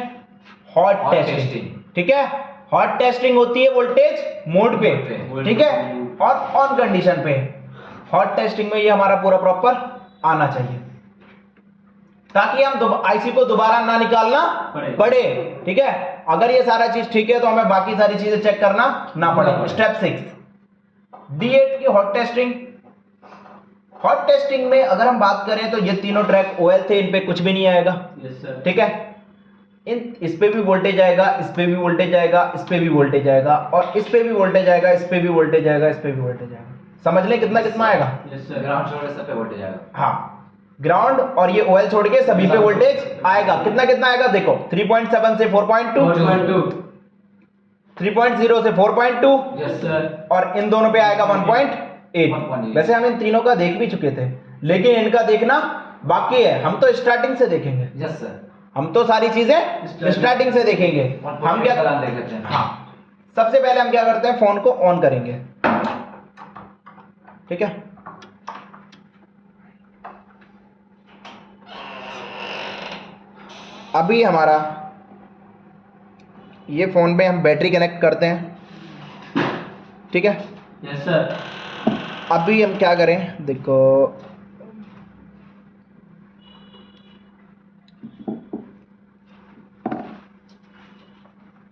हॉट Hot टेस्टिंग, testing। ठीक है। हॉट टेस्टिंग होती है वोल्टेज मोड पे, मोड ठीक है, और ऑन कंडीशन पे। हॉट टेस्टिंग में ये हमारा पूरा प्रॉपर आना चाहिए, ताकि हम आईसी को दोबारा ना निकालना पड़े, ठीक है। अगर ये सारा चीज ठीक है तो हमें बाकी सारी चीजें चेक करना ना पड़े। स्टेप 6 D8 की हॉट टेस्टिंग। हॉट टेस्टिंग में अगर हम बात करें तो ये तीनों ट्रैक OL थे, इन पे कुछ भी नहीं आएगा, यस सर ठीक है। इस पे भी वोल्टेज आएगा, इस पे भी वोल्टेज आएगा, इस पे भी वोल्टेज आएगा, और इस पे भी वोल्टेज आएगा, इस पे भी वोल्टेज आएगा, इस पे भी वोल्टेज आएगा। समझ लें कितना कितना आएगा। यस सर ग्राउंड छोड़ के सब पे वोल्टेज आएगा। हाँ, ग्राउंड और ये OL छोड़ के सभी पे वोल्टेज आएगा। कितना कितना आएगा देखो, 3.7 से 4.2, 4.2 3.0 से 4.2, यस सर और इन दोनों पे आएगा 1.8। 1.8। वैसे हम इन तीनों का देख भी चुके थे, लेकिन इनका देखना बाकी है। हम तो स्टार्टिंग से देखेंगे, यस सर हम तो सारी चीजें स्टार्टिंग से देखेंगे। हम क्या देख लेते हैं। हाँ, सबसे पहले हम क्या करते हैं, फोन को ऑन करेंगे, ठीक है। अभी हमारा ये फोन में हम बैटरी कनेक्ट करते हैं, ठीक है। यस सर अभी हम क्या करें देखो,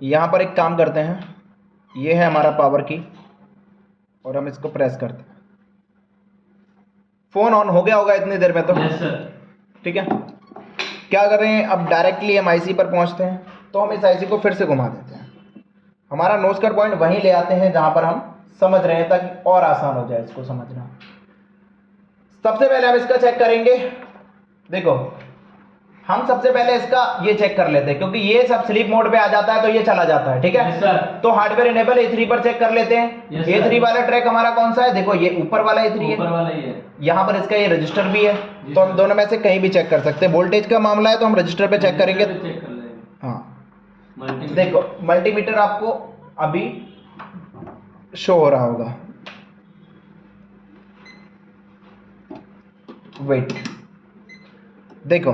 यहां पर एक काम करते हैं, ये है हमारा पावर की, और हम इसको प्रेस करते हैं। फोन ऑन हो गया होगा इतनी देर में तो, यस सर ठीक है। क्या कर रहे हैं, अब डायरेक्टली हम आईसी पर पहुंचते हैं, तो हम इस आईसी को फिर से घुमा देते हैं। हमारा नोज कट पॉइंट वहीं ले आते हैं जहां पर हम समझ रहे हैं, ताकि और आसान हो जाए इसको समझना। सबसे पहले हम इसका चेक करेंगे, देखो हम सबसे पहले इसका ये चेक कर लेते हैं, क्योंकि ये सब स्लीप मोड पे आ जाता है तो ये चला जाता है, ठीक यस है। सर तो हार्डवेयर इनेबल A3 पर चेक कर लेते हैं। Yes, A3 sir। वाला ट्रैक हमारा कौन सा है, देखो ये ऊपर वाला A3 ऊपर है, वाला ही है यहाँ पर इसका ये रजिस्टर भी है, जी तो हम सर। दोनों में से कहीं भी चेक कर सकते हैं। वोल्टेज का मामला है तो हम रजिस्टर पे चेक करेंगे। चेक कर लेंगे हाँ, मल्टीमीटर देखो मल्टीमीटर आपको अभी शो हो रहा होगा, वेट, देखो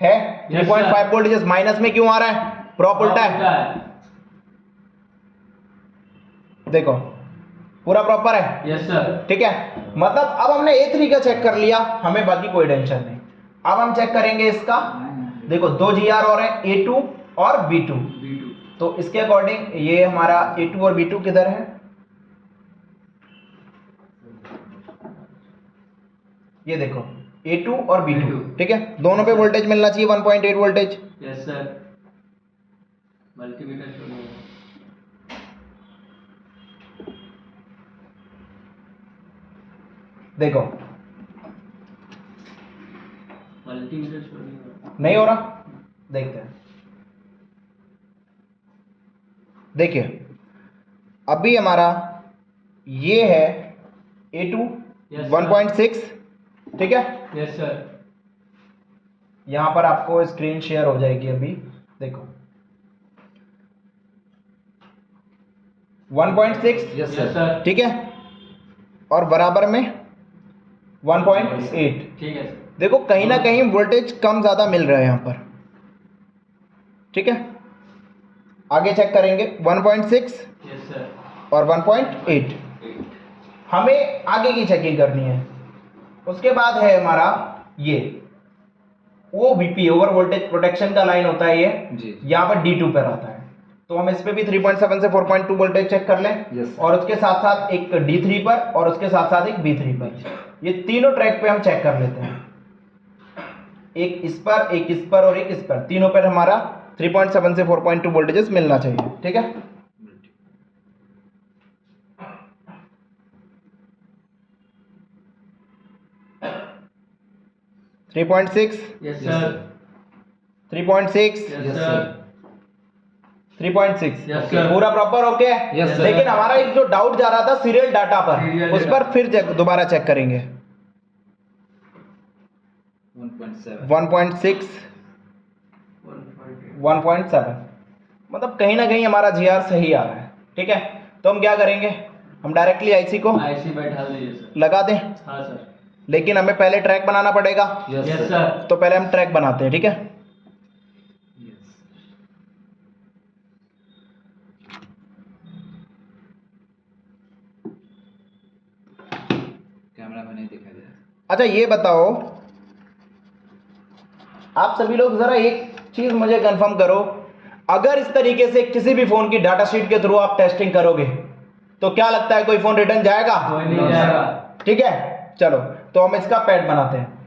है Yes, 3.5 वोल्ट, माइनस में क्यों आ रहा है, प्रॉप उल्टा है, देखो पूरा प्रॉपर है, यस सर ठीक है। मतलब अब हमने A3 का चेक कर लिया, हमें बाकी कोई टेंशन नहीं। अब हम चेक करेंगे इसका, देखो दो GR और है, A2 और B2, B2 तो इसके अकॉर्डिंग ये हमारा A2 और B2 किधर है, ये देखो A2 और B2, B2, ठीक है। दोनों पे वोल्टेज मिलना चाहिए 1.8 voltage. Yes sir multimeter show नहीं है देखो मल्टीमीटर शो नहीं है नहीं हो रहा, देखते हैं। देखिए अभी हमारा ये है A2 Yes, sir। 1.6, ठीक है। यस सर यहां पर आपको स्क्रीन शेयर हो जाएगी अभी, देखो 1.6, यस यस सर सर ठीक है, और बराबर में 1.8। ठीक है सर देखो कहीं ना कहीं वोल्टेज कम ज्यादा मिल रहा है यहां पर, ठीक है। आगे चेक करेंगे 1.6 यस सर और 1.8। हमें आगे की चेकिंग करनी है। उसके बाद है हमारा ये OVP, ओवर वोल्टेज प्रोटेक्शन का लाइन होता है ये, जी। यहाँ पर D2 पर आता है, तो हम इस पे भी 3.7 से 4.2 वोल्टेज चेक कर लें। Yes, sir। और उसके साथ साथ एक D3 पर और उसके साथ साथ एक B3 पर, ये तीनों ट्रैक पे हम चेक कर लेते हैं। एक इस पर, एक इस पर और एक इस पर, तीनों पर हमारा 3.7 से 4.2 वोल्टेजेस मिलना चाहिए, ठीक है। 3.6, Yes, sir. 3.6, Yes, sir. 3.6, Yes, sir. पूरा प्रॉपर ओके है। Yes, sir. लेकिन हमारा एक जो डाउट जा रहा था सीरियल डाटा पर, Serial उस data. पर फिर दोबारा चेक करेंगे। 1.7 1.6, 1.8. 1.7, मतलब कहीं ना कहीं हमारा जीआर सही आ रहा है। ठीक है, तो हम क्या करेंगे, हम डायरेक्टली आईसी को IC बैठा दीजिए सर। लगा दें, हाँ सर। लेकिन हमें पहले ट्रैक बनाना पड़ेगा। Yes, Yes, sir. sir. तो पहले हम ट्रैक बनाते हैं। ठीक है, Yes. कैमरा में नहीं दिखाई दे रहा। अच्छा ये बताओ, आप सभी लोग जरा एक चीज मुझे कंफर्म करो, अगर इस तरीके से किसी भी फोन की डाटा शीट के थ्रू आप टेस्टिंग करोगे तो क्या लगता है कोई फोन रिटर्न जाएगा? कोई नहीं जाएगा। ठीक है, चलो तो हम इसका पैड बनाते हैं।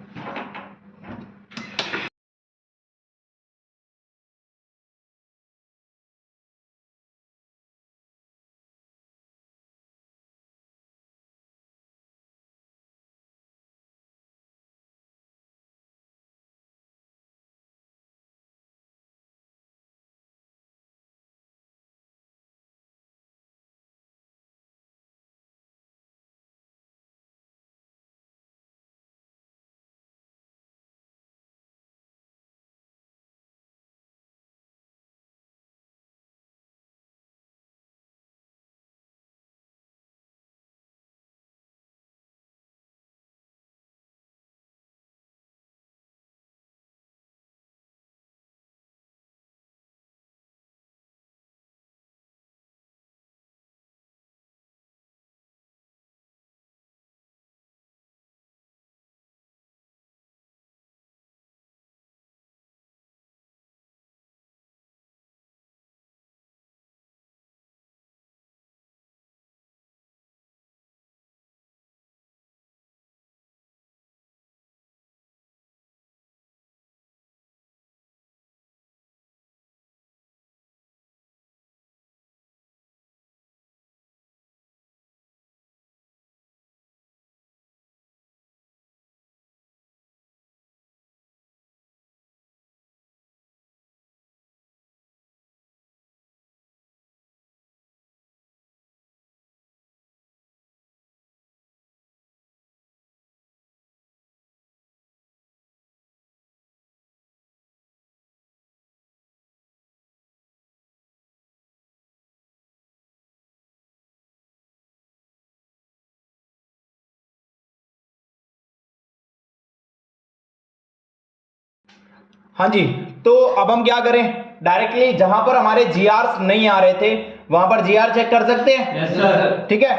हाँ जी, तो अब हम क्या करें, डायरेक्टली जहां पर हमारे जीआर नहीं आ रहे थे वहां पर जीआर चेक कर सकते हैं। Yes, sir. ठीक है,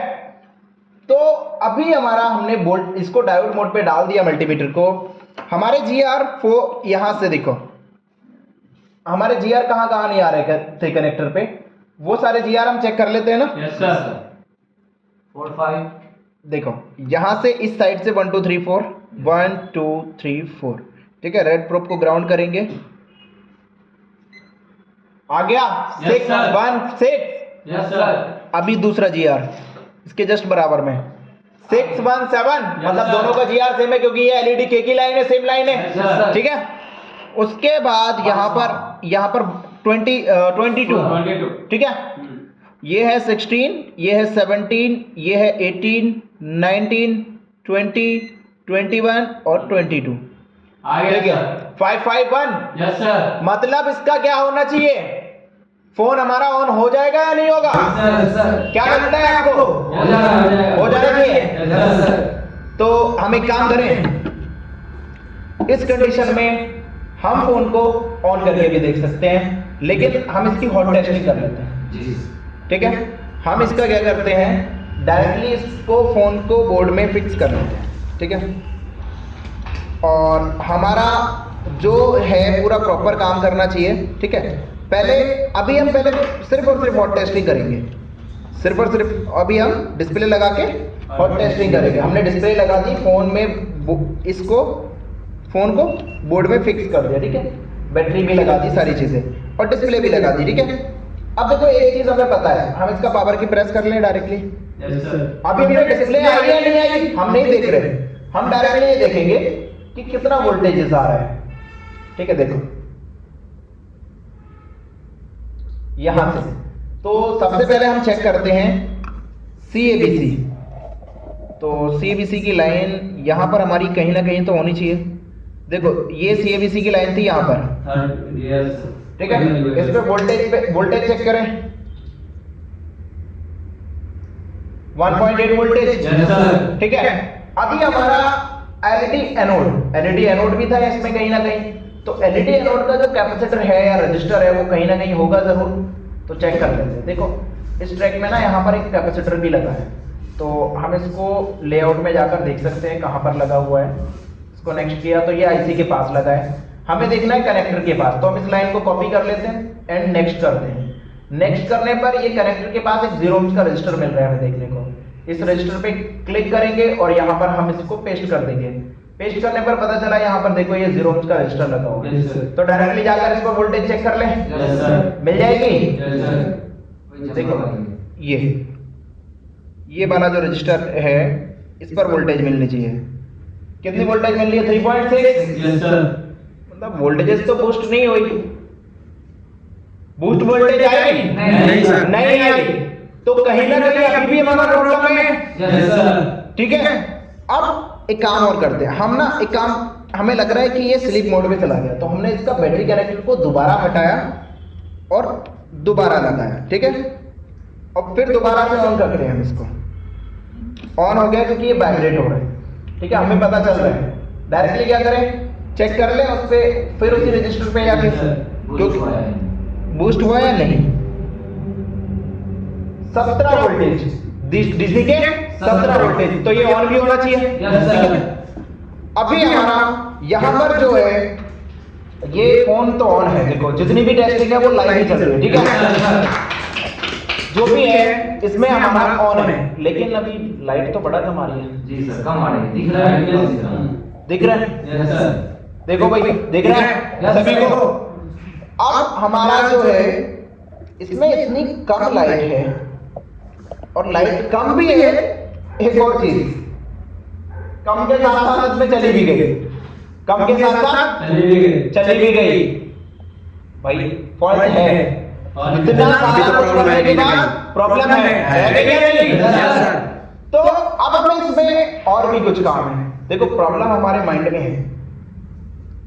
तो अभी हमारा हमने बोल्ट इसको डायोड मोड पे डाल दिया मल्टीमीटर को। हमारे जीआर यहां से देखो, हमारे जीआर कहां कहां नहीं आ रहे थे कनेक्टर पे, वो सारे जीआर हम चेक कर लेते हैं ना। Yes, sir. 4 5 देखो यहां से इस साइड से 1 2 3 4 1 2 3 4। ठीक है, रेड प्रोब को ग्राउंड करेंगे, आ गया। Yes, 6 sir. 1 6। Yes, sir. अभी दूसरा जीआर इसके जस्ट बराबर में 6 1 7, मतलब sir. दोनों का जीआर सेम है क्योंकि ये एलईडी के की लाइन है, सेम लाइन है। Yes, sir. ठीक ठीक है, उसके बाद यहाँ पर 22। 22. ठीक है, ये है 16, ये है 17, ये है 18 19 20 21 और 22। आ गया ठीक है, सर। 5 5 1, Yes, sir. मतलब इसका क्या होना चाहिए, फोन हमारा ऑन हो जाएगा या नहीं होगा? Yes, sir. क्या लगता है आपको? हो जाएगा। हो जाना चाहिए। Yes, sir. तो हम एक काम करें, इस कंडीशन में हम फोन को ऑन करके भी देख सकते हैं, लेकिन हम इसकी हॉट टेस्टिंग कर लेते हैं। जी ठीक है, हम इसका क्या करते हैं, डायरेक्टली इसको फोन को बोर्ड में फिक्स कर लेते हैं। ठीक है, और हमारा जो है पूरा प्रॉपर काम करना चाहिए। ठीक है, अभी हम पहले सिर्फ और सिर्फ हॉट टेस्टिंग करेंगे, सिर्फ और सिर्फ अभी हम डिस्प्ले लगा के हॉट टेस्टिंग करेंगे। हमने डिस्प्ले लगा दी फोन में, इसको फोन को बोर्ड में फिक्स कर दिया। ठीक है, बैटरी भी लगा दी, सारी चीजें और डिस्प्ले भी लगा दी। ठीक है, अब देखो एक चीज हमें पता है, हम इसका पावर की प्रेस कर लें डायरेक्टली। Yes, sir. अभी मेरा डिस्प्ले आई है नहीं आई हम नहीं देख रहे, हम डायरेक्टली ये देखेंगे कि कितना वोल्टेज आ रहा है। ठीक है, देखो यहां से तो सबसे पहले हम चेक करते हैं CABC। तो CABC की लाइन यहां पर हमारी कहीं ना कहीं तो होनी चाहिए। देखो ये CABC की लाइन थी यहां पर, ठीक है। इस पे वोल्टेज चेक करें, 1.8 वोल्टेज, ठीक है। अभी हमारा LED एनोड भी था इसमें कहीं ना कहीं, तो LED एनोड का जो कैपेसिटर है या रजिस्टर है वो कहीं ना कहीं होगा जरूर। तो चेक कर लेते हैं। देखो इस ट्रैक में ना यहाँ पर एक कैपेसिटर भी लगा है, तो हम इसको लेआउट में जाकर देख सकते हैं कहाँ पर लगा हुआ है। इसको नेक्स्ट किया तो ये IC के पास लगा है, हमें देखना है कनेक्टर के पास। तो हम इस लाइन को कॉपी कर लेते हैं एंड नेक्स्ट करते हैं। नेक्स्ट करने पर ये कनेक्टर के पास एक 0 ohms का रजिस्टर मिल रहा है हमें देखने को। इस रजिस्टर पे क्लिक करेंगे और यहाँ पर हम इसको पेस्ट कर देंगे। पेस्ट करने पर पता चला यहाँ पर देखो ये 0 ohms का रजिस्टर लगा हुआ है। तो डायरेक्टली जाकर इस पर वोल्टेज चेक कर लें, मिल जाएगी। देखो ये वाला जो रजिस्टर है इस पर वोल्टेज मिलनी चाहिए। कितनी वोल्टेज मिल रही है? 3.6। मतलब वोल्टेज तो बूस्ट नहीं हुई, बूस्ट वोल्टेज आएगी नहीं आई, तो कहीं ना कहीं अभी भी हमारा प्रॉब्लम है। ठीक है, अब एक काम और करते हैं हम ना, एक काम हमें लग रहा है कि ये स्लीप मोड में चला गया, तो हमने इसका बैटरी कनेक्टर को दोबारा हटाया और दोबारा लगाया। ठीक है, और फिर दोबारा से ऑन करते हैं हम इसको। ऑन हो गया क्योंकि ये वाइब्रेट हो रहा है। ठीक है, हमें पता चल रहा है। डायरेक्टली क्या करें, चेक कर लें उस पे, फिर उसी रजिस्टर पे जाके बूस्ट हुआ या नहीं। 17 वोल्टेज डीसी के 17 वोल्टेज, तो ये ऑन भी होना चाहिए। अभी हमारा यहाँ पर जो है ये फोन तो ऑन है, देखो जितनी भी टेस्टिंग है वो लाइव ही चल रही है। ठीक है, जो भी है इसमें हमारा ऑन है, लेकिन अभी लाइट तो बड़ा कम आ रही है। जी सर, कम आ रही है, दिख रहा है, दिख रहा है। यस सर, देखो भाई दिख रहा है सभी को। अब हमारा जो है इसमें इतनी कम लाइट है, और लाइट कम भी है। एक और चीज, कम के साथ साथ इसमें चली भी गई, कम के साथ साथ चली भी गई। भाई फॉल्ट है, इतना सारा प्रॉब्लम है। तो अब हमें इसमें और भी कुछ काम है। देखो प्रॉब्लम हमारे माइंड में है।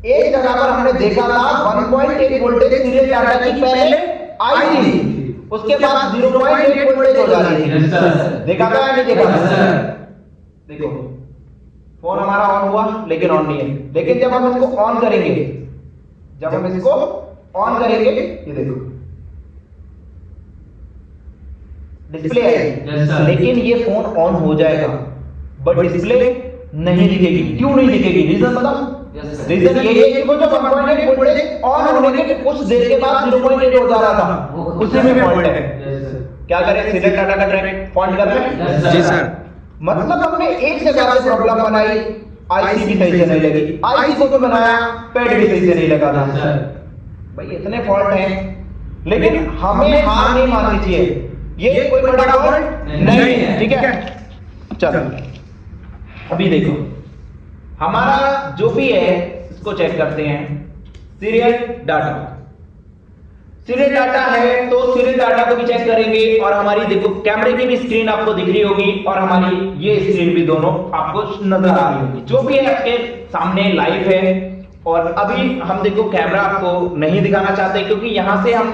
एक जगह पर हमने देखा था 1.8 वोल्टेज सीरियल डाटा की पहले आई थी, उसके बाद 0.8 वोल्टेज हो जाती है। देखा था या नहीं देखा था? देखो फोन हमारा ऑन हुआ लेकिन ऑन नहीं है। लेकिन जब हम इसको ऑन करेंगे, जब हम इसको ऑन करेंगे, ये देखो डिस्प्ले आएगी, लेकिन ये फोन ऑन हो जाएगा बट डिस्प्ले नहीं दिखेगी। क्यों नहीं दिखेगी? रीजन बताओ। रीजन ये है कि वो जो 1.8 वोल्टेज ऑन होने के कुछ देर के बाद 0.8 हो जा रहा था, उसी में फॉल्ट है। क्या करें, सीरियल डाटा का ट्रैक फॉल्ट कर लें। जी सर। मतलब हमने एक जगह से प्रॉब्लम बनाई, आईसी भी सही से नहीं लगी, आईसी को तो बनाया, पैड भी सही से नहीं लगा था। भाई इतने फॉल्ट हैं, लेकिन हमें हार नहीं माननी चाहिए। ये कोई बड़ा फॉल्ट नहीं है। ठीक है, चलो अभी देखो हमारा जो भी है इसको चेक करते हैं। सीरियल डाटा, सीरियल डाटा है तो सीरियल डाटा को भी चेक करेंगे, और हमारी देखो कैमरे की भी स्क्रीन आपको दिख रही होगी और हमारी ये स्क्रीन भी दोनों आपको नजर आ रही होगी। जो भी है आपके सामने लाइव है। और अभी हम देखो कैमरा आपको नहीं दिखाना चाहते, क्योंकि यहां से हम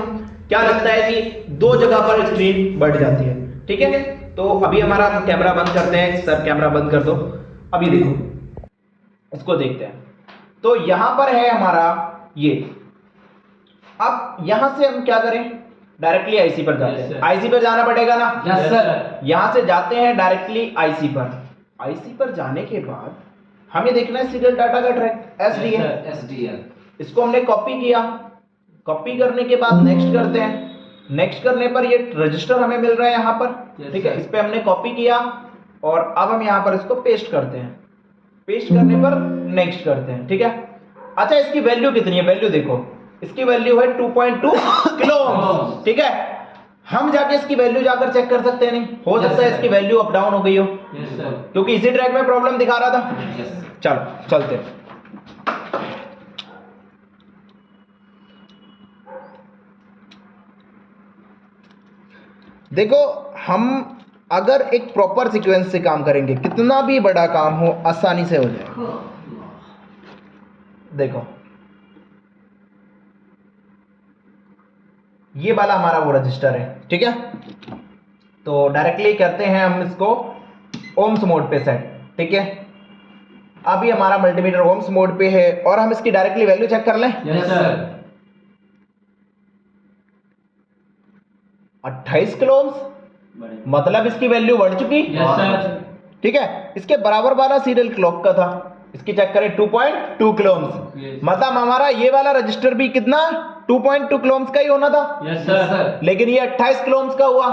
क्या लगता है कि दो जगह पर स्क्रीन बढ़ जाती है। ठीक है, तो अभी हमारा कैमरा बंद करते हैं। सर कैमरा बंद कर दो। अभी देखो इसको देखते हैं, तो यहां पर है हमारा ये। अब यहां से हम क्या करें, डायरेक्टली आईसी पर जाते हैं। आईसी पर जाना पड़ेगा ना। Yes sir. यहां से जाते हैं डायरेक्टली आईसी पर। आईसी पर जाने के बाद हमें देखना है सीरियल डाटा का ट्रैक SDL। इसको हमने कॉपी किया, कॉपी करने के बाद नेक्स्ट करते हैं। नेक्स्ट करने पर ये रजिस्टर हमें मिल रहा है यहाँ पर। ठीक है, इस पे हमने कॉपी किया और अब हम यहाँ पर इसको पेस्ट करते हैं। पेस्ट करने पर नेक्स्ट करते हैं। ठीक है, अच्छा इसकी वैल्यू कितनी है? वैल्यू देखो, इसकी वैल्यू है 2.2 किलो ओम। ठीक है, हम जाके इसकी वैल्यू जाकर चेक कर सकते हैं। नहीं हो सकता है इसकी वैल्यू अप डाउन हो गई हो, क्योंकि इसी ट्रैक में प्रॉब्लम दिखा रहा था। चलो चलते हैं। देखो, हम अगर एक प्रॉपर सीक्वेंस से काम करेंगे, कितना भी बड़ा काम हो आसानी से हो जाएगा। देखो, ये वाला हमारा वो रजिस्टर है, ठीक है। तो डायरेक्टली करते हैं हम इसको ओम्स मोड पे सेट, ठीक है। अभी हमारा मल्टीमीटर ओम्स मोड पे है और हम इसकी डायरेक्टली वैल्यू चेक कर लें। यस सर 28 किलो ओम्स, मतलब इसकी वैल्यू बढ़ चुकी। यस सर ठीक है। इसके बराबर वाला सीरियल क्लॉक का था, इसकी चेक करें 2.2 किलो ओम्स, मतलब हमारा ये वाला रजिस्टर भी कितना 2.2 किलो ओम्स का ही होना था। यस सर लेकिन ये 28 किलो ओम्स का हुआ,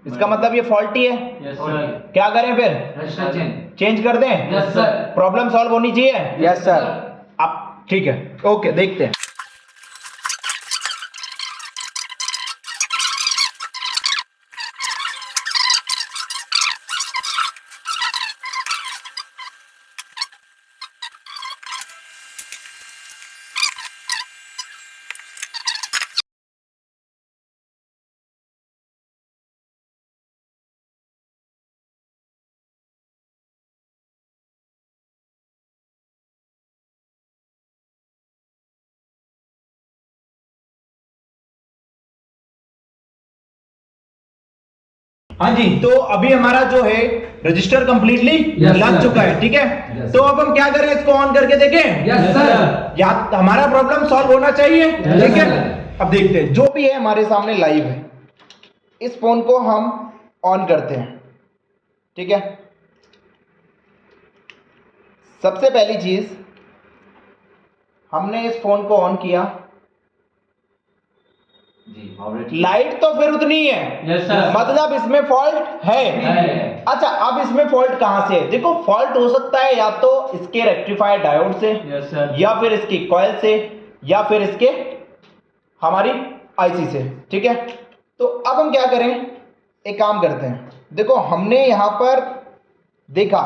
इसका मतलब ये फॉल्टी है। यस सर क्या करें फिर, रजिस्टर चेंज। चेंज कर दें। यस सर प्रॉब्लम सॉल्व होनी चाहिए। Yes sir. अब ठीक है, ओके, देखते हैं। हाँ जी, तो अभी हमारा जो है रजिस्टर कंप्लीटली Yes, लग sir. चुका है, ठीक है। Yes. तो अब हम क्या करें, इसको ऑन करके देखें। यस सर या हमारा प्रॉब्लम सॉल्व होना चाहिए, Yes, ठीक है। sir. अब देखते हैं, जो भी है हमारे सामने लाइव है, इस फोन को हम ऑन करते हैं, ठीक है। सबसे पहली चीज, हमने इस फोन को ऑन किया, जी ऑलरेडी लाइट तो फिर उतनी ही है। यस सर मतलब इसमें फॉल्ट है। है। अच्छा, अब इसमें फॉल्ट कहां से है? देखो, फॉल्ट हो सकता है या तो इसके रेक्टिफायर डायोड से, यस सर या फिर इसकी कॉइल से, या फिर इसके हमारी आईसी से, ठीक है। तो अब हम क्या करें, एक काम करते हैं। देखो, हमने यहां पर देखा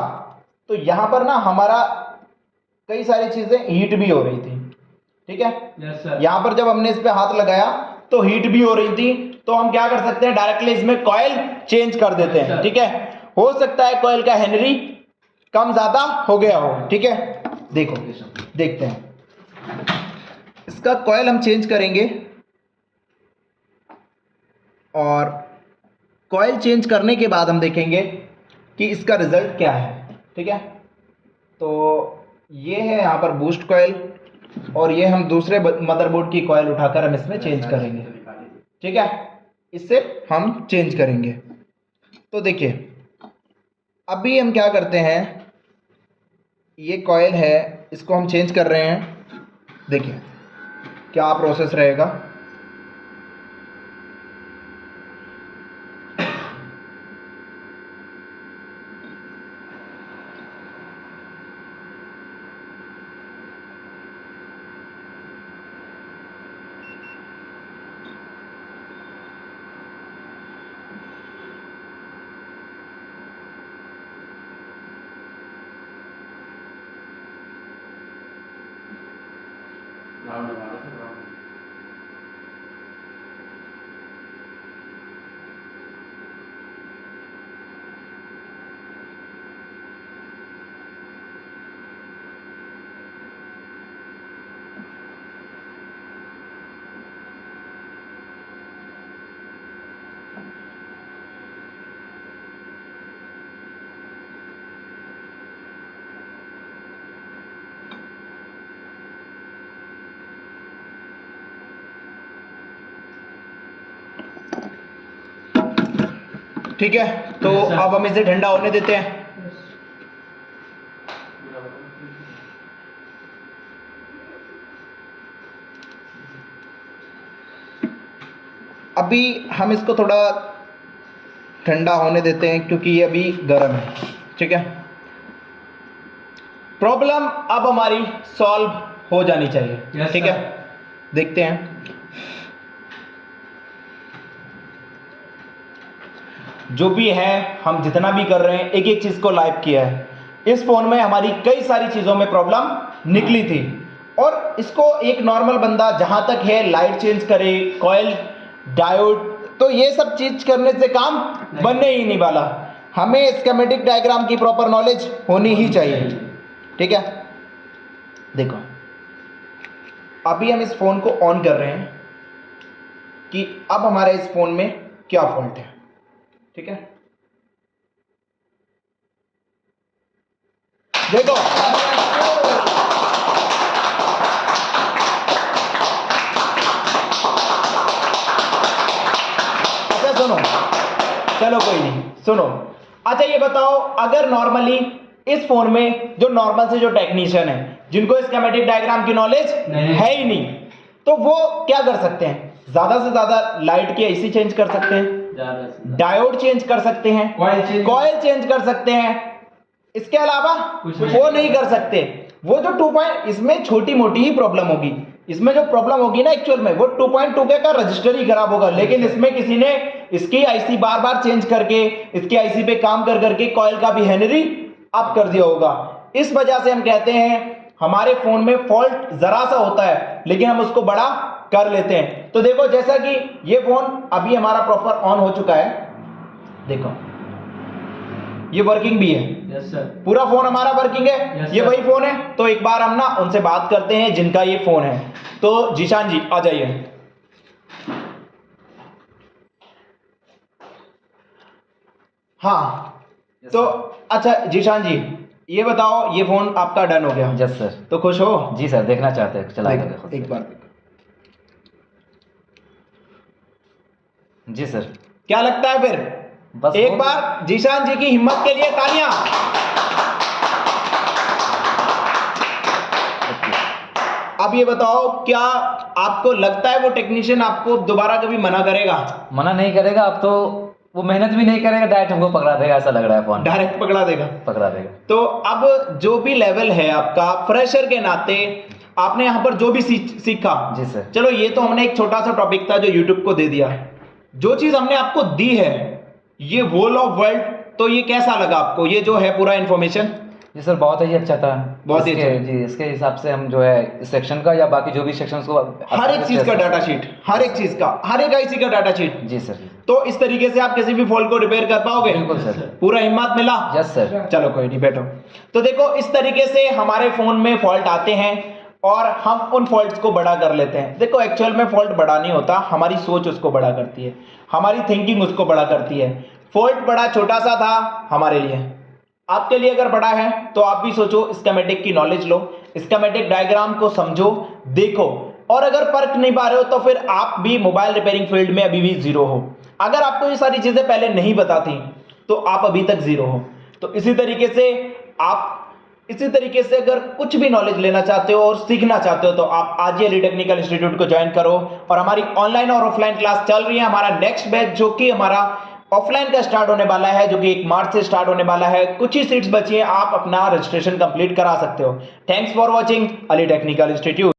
तो यहां पर ना हमारा कई सारी चीजें हीट भी हो रही थी, ठीक है। यस सर यहां पर जब हमने इस पे हाथ लगाया तो हीट भी हो रही थी, तो हम क्या कर सकते हैं, डायरेक्टली इसमें कॉइल चेंज कर देते हैं, अच्छा। ठीक है। हो सकता है कॉइल का हेनरी कम ज्यादा हो गया हो, ठीक है। देखो, देखते हैं, इसका कॉइल हम चेंज करेंगे और कॉइल चेंज करने के बाद हम देखेंगे कि इसका रिजल्ट क्या है, ठीक है। तो ये है यहाँ पर बूस्ट कॉइल, और ये हम दूसरे मदरबोर्ड की कॉइल उठाकर हम इसमें चेंज करेंगे, ठीक है। इससे हम चेंज करेंगे। तो देखिए, अभी हम क्या करते हैं, ये कॉइल है, इसको हम चेंज कर रहे हैं। देखिए क्या प्रोसेस रहेगा। ठीक है, तो Yes, sir. अब हम इसे ठंडा होने देते हैं। अभी हम इसको थोड़ा ठंडा होने देते हैं क्योंकि ये अभी गर्म है, ठीक है। प्रॉब्लम अब हमारी सॉल्व हो जानी चाहिए, Yes, ठीक sir. है। देखते हैं, जो भी है हम जितना भी कर रहे हैं, एक एक चीज को लाइव किया है। इस फोन में हमारी कई सारी चीजों में प्रॉब्लम निकली थी, और इसको एक नॉर्मल बंदा जहां तक है लाइट चेंज करे, कॉइल डायोड तो ये सब चीज करने से काम बनने ही नहीं वाला। हमें स्कीमेटिक डायग्राम की प्रॉपर नॉलेज होनी ही चाहिए, ठीक है। देखो अभी हम इस फोन को ऑन कर रहे हैं कि अब हमारे इस फोन में क्या फॉल्ट है, ठीक है। देखो अच्छा सुनो, चलो कोई नहीं, सुनो। अच्छा ये बताओ, अगर नॉर्मली इस फोन में जो नॉर्मल से जो टेक्नीशियन है जिनको स्कीमेटिक डायग्राम की नॉलेज है ही नहीं, तो वो क्या कर सकते हैं? ज्यादा से ज्यादा लाइट की आईसी चेंज कर सकते हैं, डायोड चेंज कर सकते हैं, कॉइल चेंज कर सकते हैं, इसके अलावा वो नहीं कर सकते। वो जो 2 इसमें छोटी मोटी ही प्रॉब्लम होगी, इसमें जो प्रॉब्लम होगी ना एक्चुअल में वो 2.2 का रजिस्टर ही खराब होगा, लेकिन इसमें किसी ने इसकी आईसी बार बार चेंज करके इसकी आईसी पे काम कर करके कॉइल का भी हेनरी अप कर दिया होगा। इस वजह से हम कहते हैं हमारे फोन में फॉल्ट जरा सा होता है लेकिन हम उसको बड़ा कर लेते हैं। तो देखो जैसा कि ये फोन अभी हमारा प्रॉपर ऑन हो चुका है, देखो ये वर्किंग भी है, यस सर। पूरा फोन हमारा वर्किंग है, Yes, ये sir. वही फोन है। तो एक बार हम ना उनसे बात करते हैं जिनका ये फोन है। तो जीशान जी आ जाइए। हाँ तो अच्छा जीशान जी ये बताओ, ये फोन आपका डन हो गया, यस सर। तो खुश हो? जी सर, देखना चाहते हैं, चला देख, कर खुद एक से। बार जी सर। क्या लगता है फिर? बस एक हो- बार जीशान जी की हिम्मत के लिए तालियां। अब ये बताओ, क्या आपको लगता है वो टेक्नीशियन आपको दोबारा कभी मना करेगा? मना नहीं करेगा, अब तो वो मेहनत भी नहीं करेगा, डायरेक्ट हमको पकड़ा देगा, ऐसा लग रहा है फोन डायरेक्ट पकड़ा देगा। पकड़ा देगा। तो अब जो भी लेवल है आपका, फ्रेशर के नाते आपने यहाँ पर जो भी सीखा, जी सर। चलो ये तो हमने एक छोटा सा टॉपिक था जो यूट्यूब को दे दिया। जो चीज हमने आपको दी है, ये वॉल ऑफ वर्ल्ड, तो ये कैसा लगा आपको, ये जो है पूरा इंफॉर्मेशन? जी सर, बहुत ही अच्छा था। बहुत ही इसके- अच्छा। जी, इसके हिसाब से हम जो है इस सेक्शन का या बाकी जो भी सेक्शन को हर एक चीज का डाटा शीट, हर एक चीज का, हर एक आईसी का डाटा शीट। जी सर। तो इस तरीके से आप किसी भी फॉल्ट को रिपेयर कर पाओगे? बिल्कुल सर। पूरा हिम्मत मिला? Yes sir. चलो कोई नहीं, बैठो। तो देखो इस तरीके से हमारे फोन में फॉल्ट आते हैं और हम उन फॉल्ट्स को बड़ा कर लेते हैं। देखो एक्चुअल में फॉल्ट बड़ा नहीं होता, हमारी सोच उसको बड़ा करती है, हमारी थिंकिंग उसको बड़ा करती है। फॉल्ट बड़ा छोटा सा था हमारे लिए, आपके लिए अगर बड़ा है तो आप भी सोचो, स्कीमेटिक की नॉलेज लो, स्कीमेटिक डायग्राम को समझो, देखो, और अगर परख नहीं पा रहे हो तो फिर आप भी मोबाइल रिपेयरिंग फील्ड में अभी भी जीरो हो। अगर आपको ये सारी चीजें पहले नहीं पता थी तो आप अभी तक जीरो हो। तो इसी तरीके से अगर कुछ भी नॉलेज लेना चाहते हो और सीखना चाहते हो तो आप आज ही एली टेक्निकल इंस्टीट्यूट को ज्वाइन करो। और हमारी ऑनलाइन और ऑफलाइन क्लास चल रही है। हमारा नेक्स्ट बैच जो कि हमारा ऑफलाइन का स्टार्ट होने वाला है, जो कि 1 मार्च से स्टार्ट होने वाला है, कुछ ही सीट्स बची हैं, आप अपना रजिस्ट्रेशन कंप्लीट करा सकते हो। थैंक्स फॉर वॉचिंग एली टेक्निकल इंस्टीट्यूट।